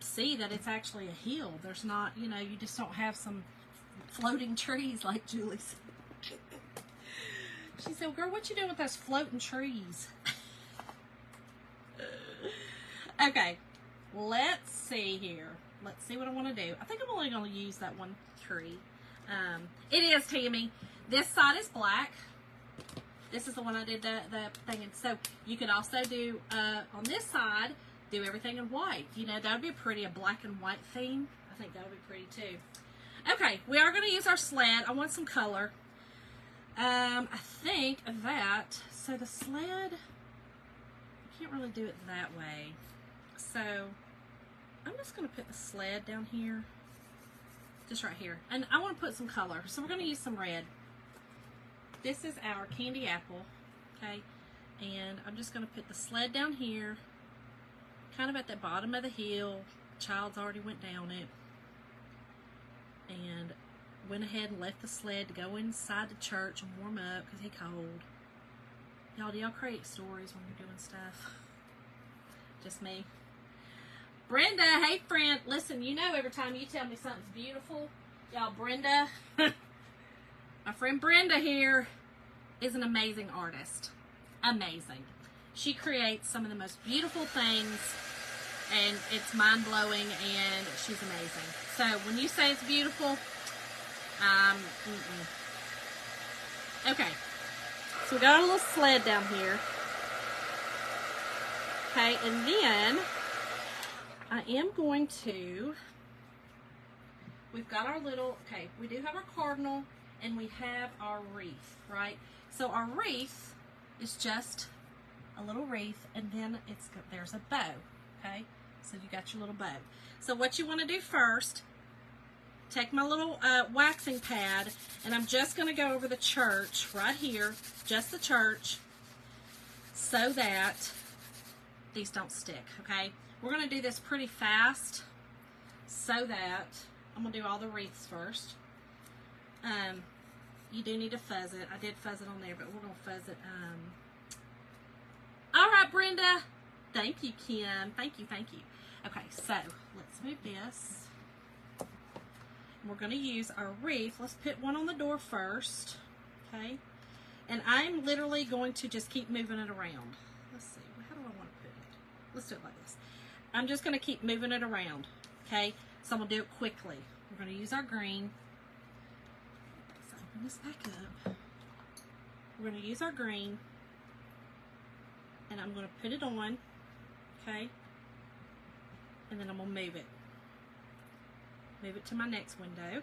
see that it's actually a heel. There's not, you know, you just don't have some floating trees like Julie said. She said, girl, what you doing with those floating trees? Okay, let's see here. Let's see what I want to do. I think I'm only going to use that one tree. It is, Tammy. This side is black. This is the one I did the thing in. So you could also do, on this side, do everything in white. You know, that would be pretty, a black and white theme. I think that would be pretty too. Okay, we are going to use our sled. I want some color. I think that, so the sled, I can't really do it that way. So I'm just going to put the sled down here, just right here. And I want to put some color. So we're going to use some red. This is our candy apple, okay? And I'm just going to put the sled down here, kind of at the bottom of the hill. Child's already went down it. And went ahead and left the sled to go inside the church and warm up because he cold. Y'all, do y'all create stories when you're doing stuff? Just me. Brenda, hey friend. Listen, you know every time you tell me something's beautiful, y'all, Brenda, my friend Brenda here is an amazing artist. Amazing. She creates some of the most beautiful things, and it's mind-blowing, and she's amazing. So when you say it's beautiful, okay, so we got a little sled down here. Okay, and then I am going to, we've got our little, okay, we do have our cardinal and we have our wreath, right? So our wreath is just a little wreath, and then there's a bow, okay? So you got your little bow. So what you want to do first, take my little waxing pad, and I'm just going to go over the church right here, just the church, so that these don't stick, okay? We're going to do this pretty fast, so that I'm going to do all the wreaths first. You do need to fuzz it. I did fuzz it on there, but we're going to fuzz it. All right, Brenda. Thank you, Kim. Thank you, thank you. Okay, so let's move this. We're going to use our wreath. Let's put one on the door first, okay? And I'm literally going to just keep moving it around. Let's see, how do I want to put it? Let's do it like this. I'm just going to keep moving it around, okay? So I'm going to do it quickly. We're going to use our green. Let's open this back up. We're going to use our green, and I'm going to put it on, okay? And then I'm going to move it. Move it to my next window.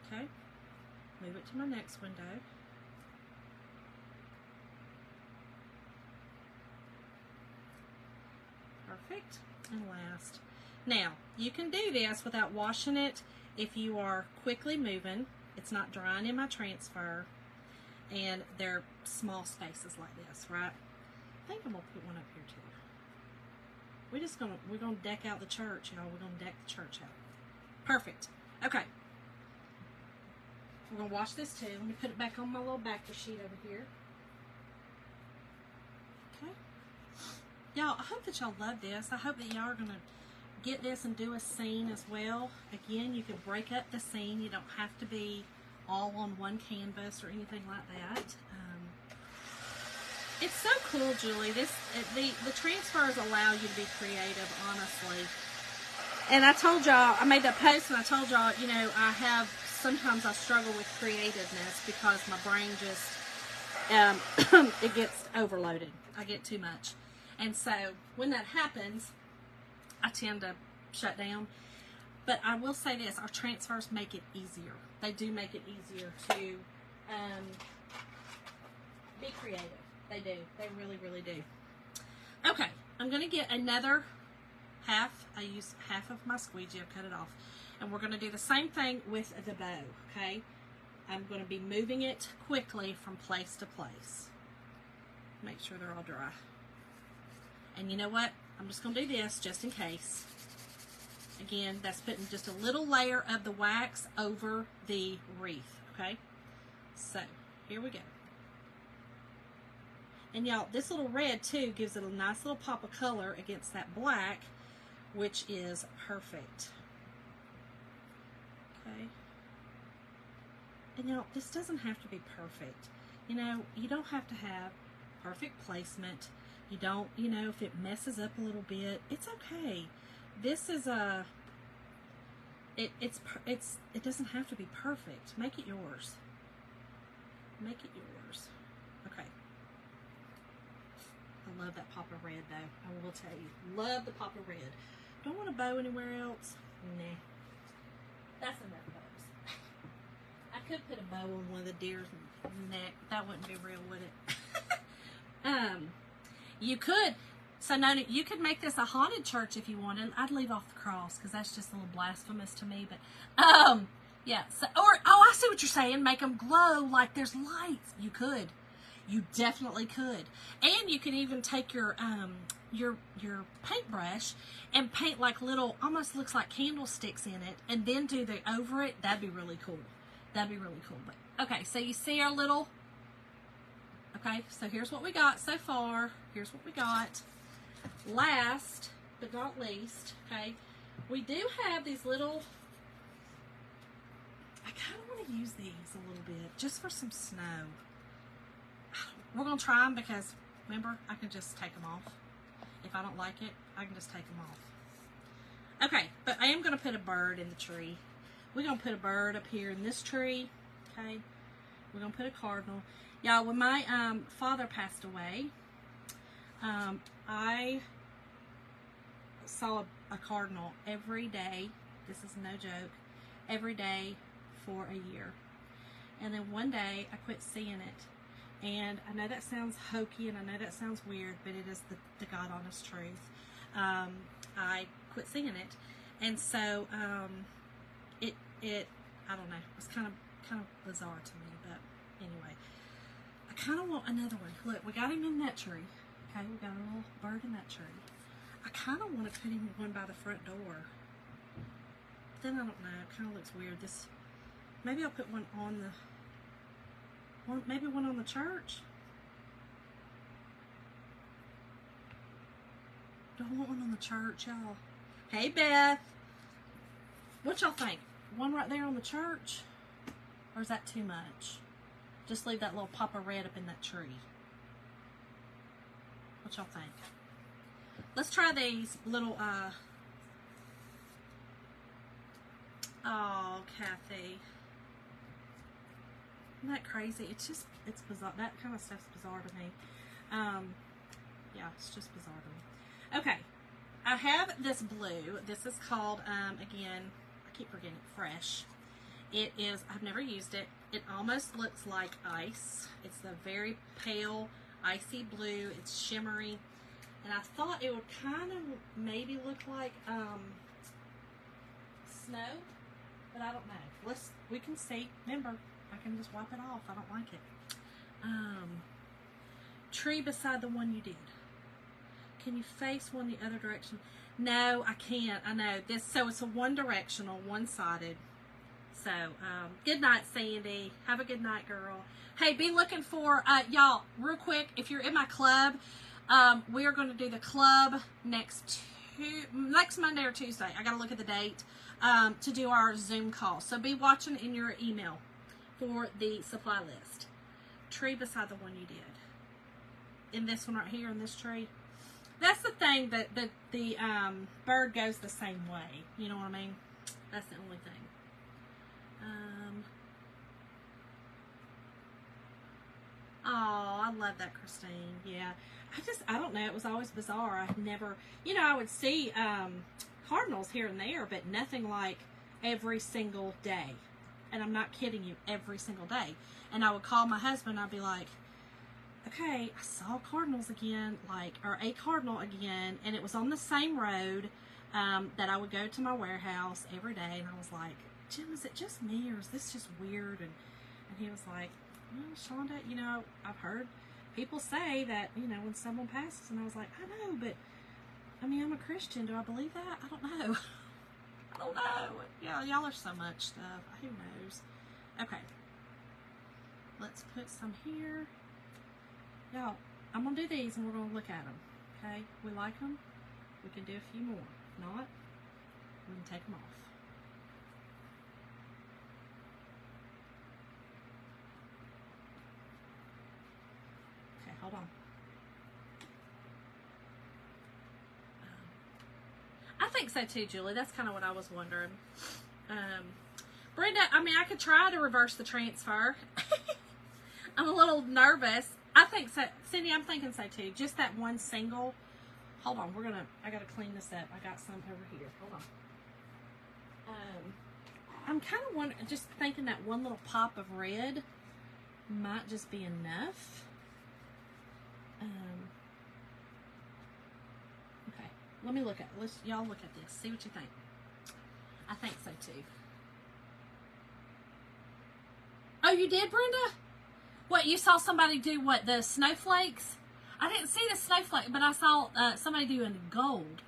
Okay. Move it to my next window. Perfect. And last. Now, you can do this without washing it if you are quickly moving. It's not drying in my transfer. And they're small spaces like this, right? I think I'm gonna put one up here too. We're gonna deck out the church, y'all. We're gonna deck the church out. Perfect. Okay. We're gonna wash this too. Let me put it back on my little backer sheet over here. Okay. Y'all, I hope that y'all love this. I hope that y'all are gonna get this and do a scene as well. Again, you can break up the scene. You don't have to be all on one canvas or anything like that. It's so cool, Julie. The transfers allow you to be creative, honestly. And I told y'all, I made that post and I told y'all, you know, sometimes I struggle with creativeness because my brain just, it gets overloaded. I get too much. And so when that happens, I tend to shut down. But I will say this, our transfers make it easier. They do make it easier to be creative. They do. They really, really do. Okay, I'm going to get another half. I use half of my squeegee. I've cut it off. And we're going to do the same thing with the bow, okay? I'm going to be moving it quickly from place to place. Make sure they're all dry. And you know what? I'm just going to do this just in case. Again, that's putting just a little layer of the wax over the wreath, okay? So, here we go. And y'all, this little red too gives it a nice little pop of color against that black, which is perfect. And you know, this doesn't have to be perfect. You know, you don't have to have perfect placement. You don't, you know, if it messes up a little bit, it's okay. This is a, it doesn't have to be perfect. Make it yours. Make it yours. Okay. I love that pop of red though. I will tell you. Love the pop of red. Don't want to bow anywhere else. Nah. That's enough bows. I could put a bow on one of the deer's neck. That wouldn't be real, would it? You could. So, Nona, you could make this a haunted church if you wanted. I'd leave off the cross because that's just a little blasphemous to me. But, yeah. So, or, oh, I see what you're saying. Make them glow like there's lights. You could. You definitely could. And you could even take your paintbrush and paint like little, almost looks like candlesticks in it, and then do the over it. That'd be really cool. That'd be really cool. But okay, so you see our little, okay, so here's what we got so far. Here's what we got. Last but not least, okay, we do have these little, I kind of want to use these a little bit just for some snow. We're going to try them because, remember, I can just take them off. If I don't like it, I can just take them off. Okay, but I am going to put a bird in the tree. We're going to put a bird up here in this tree, okay? We're going to put a cardinal. Y'all, when my father passed away, I saw a cardinal every day. This is no joke. Every day for a year. And then one day, I quit seeing it. And I know that sounds hokey and I know that sounds weird, but it is the God honest truth. I quit seeing it. And so, I don't know, it was kind of bizarre to me, but anyway. I kind of want another one. Look, we got him in that tree. Okay, we got a little bird in that tree. I kind of want to put him one by the front door. But then I don't know, it kind of looks weird. Maybe I'll put one on maybe one on the church. Do I want one on the church, y'all? Hey, Beth. What y'all think? One right there on the church? Or is that too much? Just leave that little pop of red up in that tree. What y'all think? Let's try these little, oh, Kathy. Isn't that crazy? It's bizarre. That kind of stuff's bizarre to me. Yeah, it's just bizarre to me. Okay. I have this blue. This is called, again, I keep forgetting, Fresh. It is, I've never used it. It almost looks like ice. It's a very pale, icy blue. It's shimmery. And I thought it would kind of maybe look like snow, but I don't know. We can see. Remember, I can just wipe it off. I don't like it. Tree beside the one you did. Can you face one the other direction? No, I can't. I know. So it's a one-directional, one-sided. So, good night, Sandy. Have a good night, girl. Hey, be looking for, y'all, real quick, if you're in my club, we are going to do the club next Monday or Tuesday. I got to look at the date, to do our Zoom call. So be watching in your email for the supply list. Tree beside the one you did. In this one right here, in this tree. That's the thing, that the bird goes the same way. You know what I mean? That's the only thing. Oh, I love that, Christine. Yeah. I don't know. It was always bizarre. I've never, I would see cardinals here and there, but nothing like every single day. And I'm not kidding you, every single day. And I would call my husband, I'd be like, okay, I saw cardinals again, or a cardinal again, and it was on the same road that I would go to my warehouse every day. And I was like, Jim, is it just me, or is this just weird? And he was like, well, Shonda, I've heard people say that, when someone passes, and I was like, I know, but, I'm a Christian. Do I believe that? I don't know. I don't know. Yeah, y'all are so much stuff. Who knows? Okay. Let's put some here. Y'all, I'm going to do these, and we're going to look at them. Okay? We like them. We can do a few more. If not, we can take them off. Hold on. I think so too, Julie. That's kind of what I was wondering. Brenda, I mean, I could try to reverse the transfer. I'm a little nervous. I think so. Cindy, I'm thinking so too. Just that one single. Hold on. I got to clean this up. I got some over here. Hold on. I'm kind of just thinking that one little pop of red might just be enough. Okay. Let me look at, y'all look at this. See what you think. I think so too. Oh, you did, Brenda? What, you saw somebody do what, the snowflakes? I didn't see the snowflake, but I saw somebody do in gold.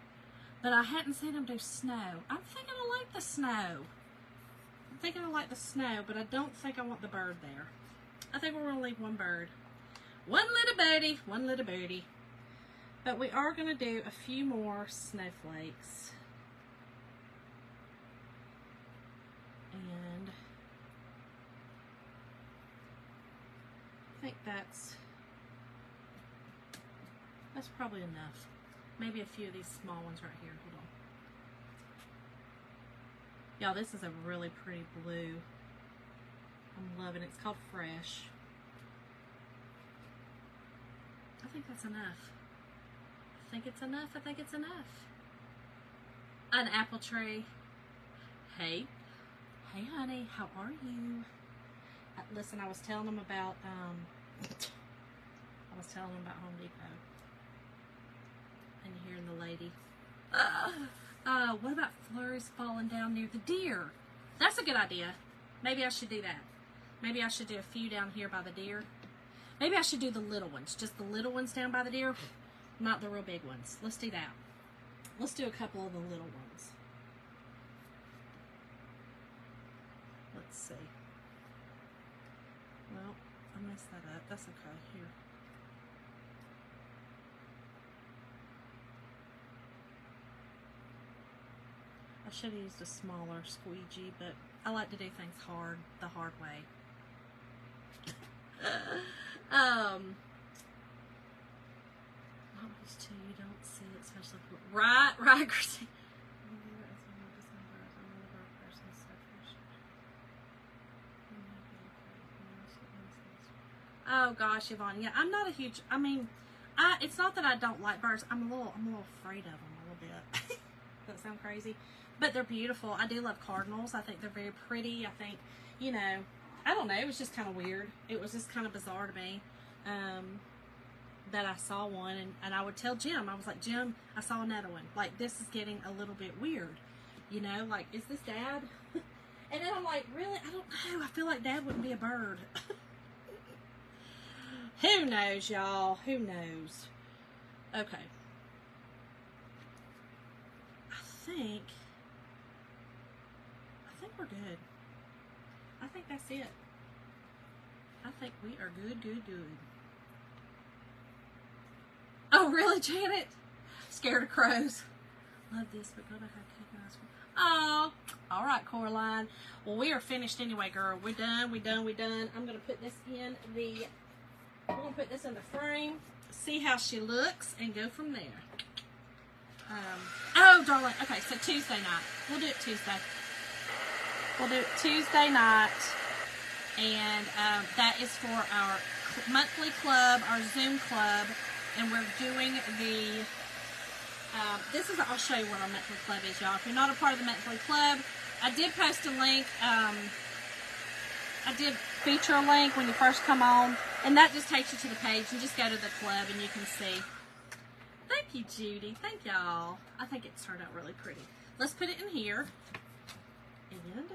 But I hadn't seen them do snow. I'm thinking I like the snow. But I don't think I want the bird there. I think we're going to leave one bird. One little birdie. But we are going to do a few more snowflakes. And I think that's probably enough. Maybe a few of these small ones right here. Hold on. Y'all, this is a really pretty blue. I'm loving it. It's called Fresh. I think that's enough. I think it's enough. An apple tree. Hey, honey, how are you? Listen, I was telling them about Home Depot. And you're hearing the lady. What about flurries falling down near the deer? That's a good idea. Maybe I should do that. Maybe I should do a few down here by the deer. Maybe I should do the little ones. Just the little ones down by the deer. Not the real big ones. Let's do that. Let's do a couple of the little ones. Let's see. Well, I messed that up. That's okay. Here. I should have used a smaller squeegee, but I like to do things the hard way. Always too, you don't see it, especially right, Christine. Oh gosh, Yvonne. Yeah, I'm not a huge. I mean, it's not that I don't like birds. I'm a little afraid of them a little bit. Does that sound crazy? But they're beautiful. I do love cardinals. I think they're very pretty. I think, I don't know. It was just kind of weird. It was just kind of bizarre to me that I saw one. And I would tell Jim, I was like, Jim, I saw another one. Like, this is getting a little bit weird. Like, is this Dad? And then I'm like, really? I don't know. I feel like Dad wouldn't be a bird. Who knows, y'all? Who knows? Okay. I think we're good. I think that's it. I think we are good. Oh, really, Janet? Scared of crows. Love this, but gonna have cake and ice cream. Oh, all right, Coraline. Well, we are finished anyway, girl. We're done. I'm gonna put this in the. We're gonna put this in the frame. See how she looks, and go from there. Oh, darling. Okay, so Tuesday night. We'll do it Tuesday. Night. And that is for our monthly club, our Zoom club. And we're doing the, I'll show you what our monthly club is, y'all. If you're not a part of the monthly club, I did post a link. I did feature a link when you first come on. And that just takes you to the page. And just go to the club and you can see. Thank you, Judy. Thank y'all. I think it's turned out really pretty. Let's put it in here. And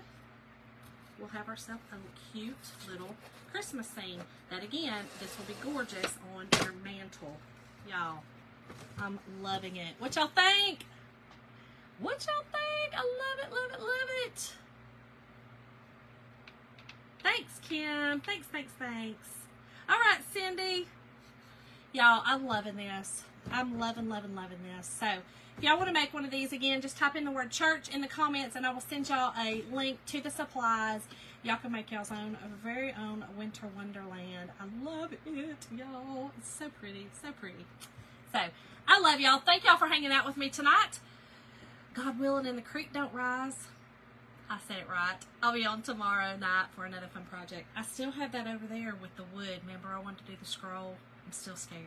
we'll have ourselves a cute little Christmas scene. That again, this will be gorgeous on your mantle. Y'all, I'm loving it. What y'all think? I love it. Thanks, Kim. Thanks. All right, Cindy. Y'all, I'm loving this. I'm loving this. So, if y'all want to make one of these again, just type in the word church in the comments and I will send y'all a link to the supplies. Y'all can make y'all's very own winter wonderland. I love it, y'all. It's so pretty, so pretty. So, I love y'all. Thank y'all for hanging out with me tonight. God willing and the creek don't rise. I said it right. I'll be on tomorrow night for another fun project. I still have that over there with the wood. Remember, I wanted to do the scroll. I'm still scared.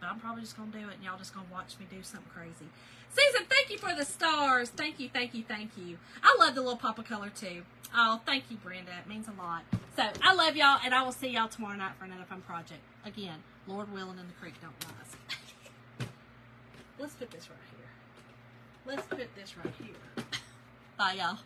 But I'm probably just going to do it, and y'all just going to watch me do something crazy. Susan, thank you for the stars. Thank you, thank you, thank you. I love the little pop of color, too. Oh, thank you, Brenda. It means a lot. So, I love y'all, and I will see y'all tomorrow night for another fun project. Again, Lord willing and the creek don't rise. Let's put this right here. Let's put this right here. Bye, y'all.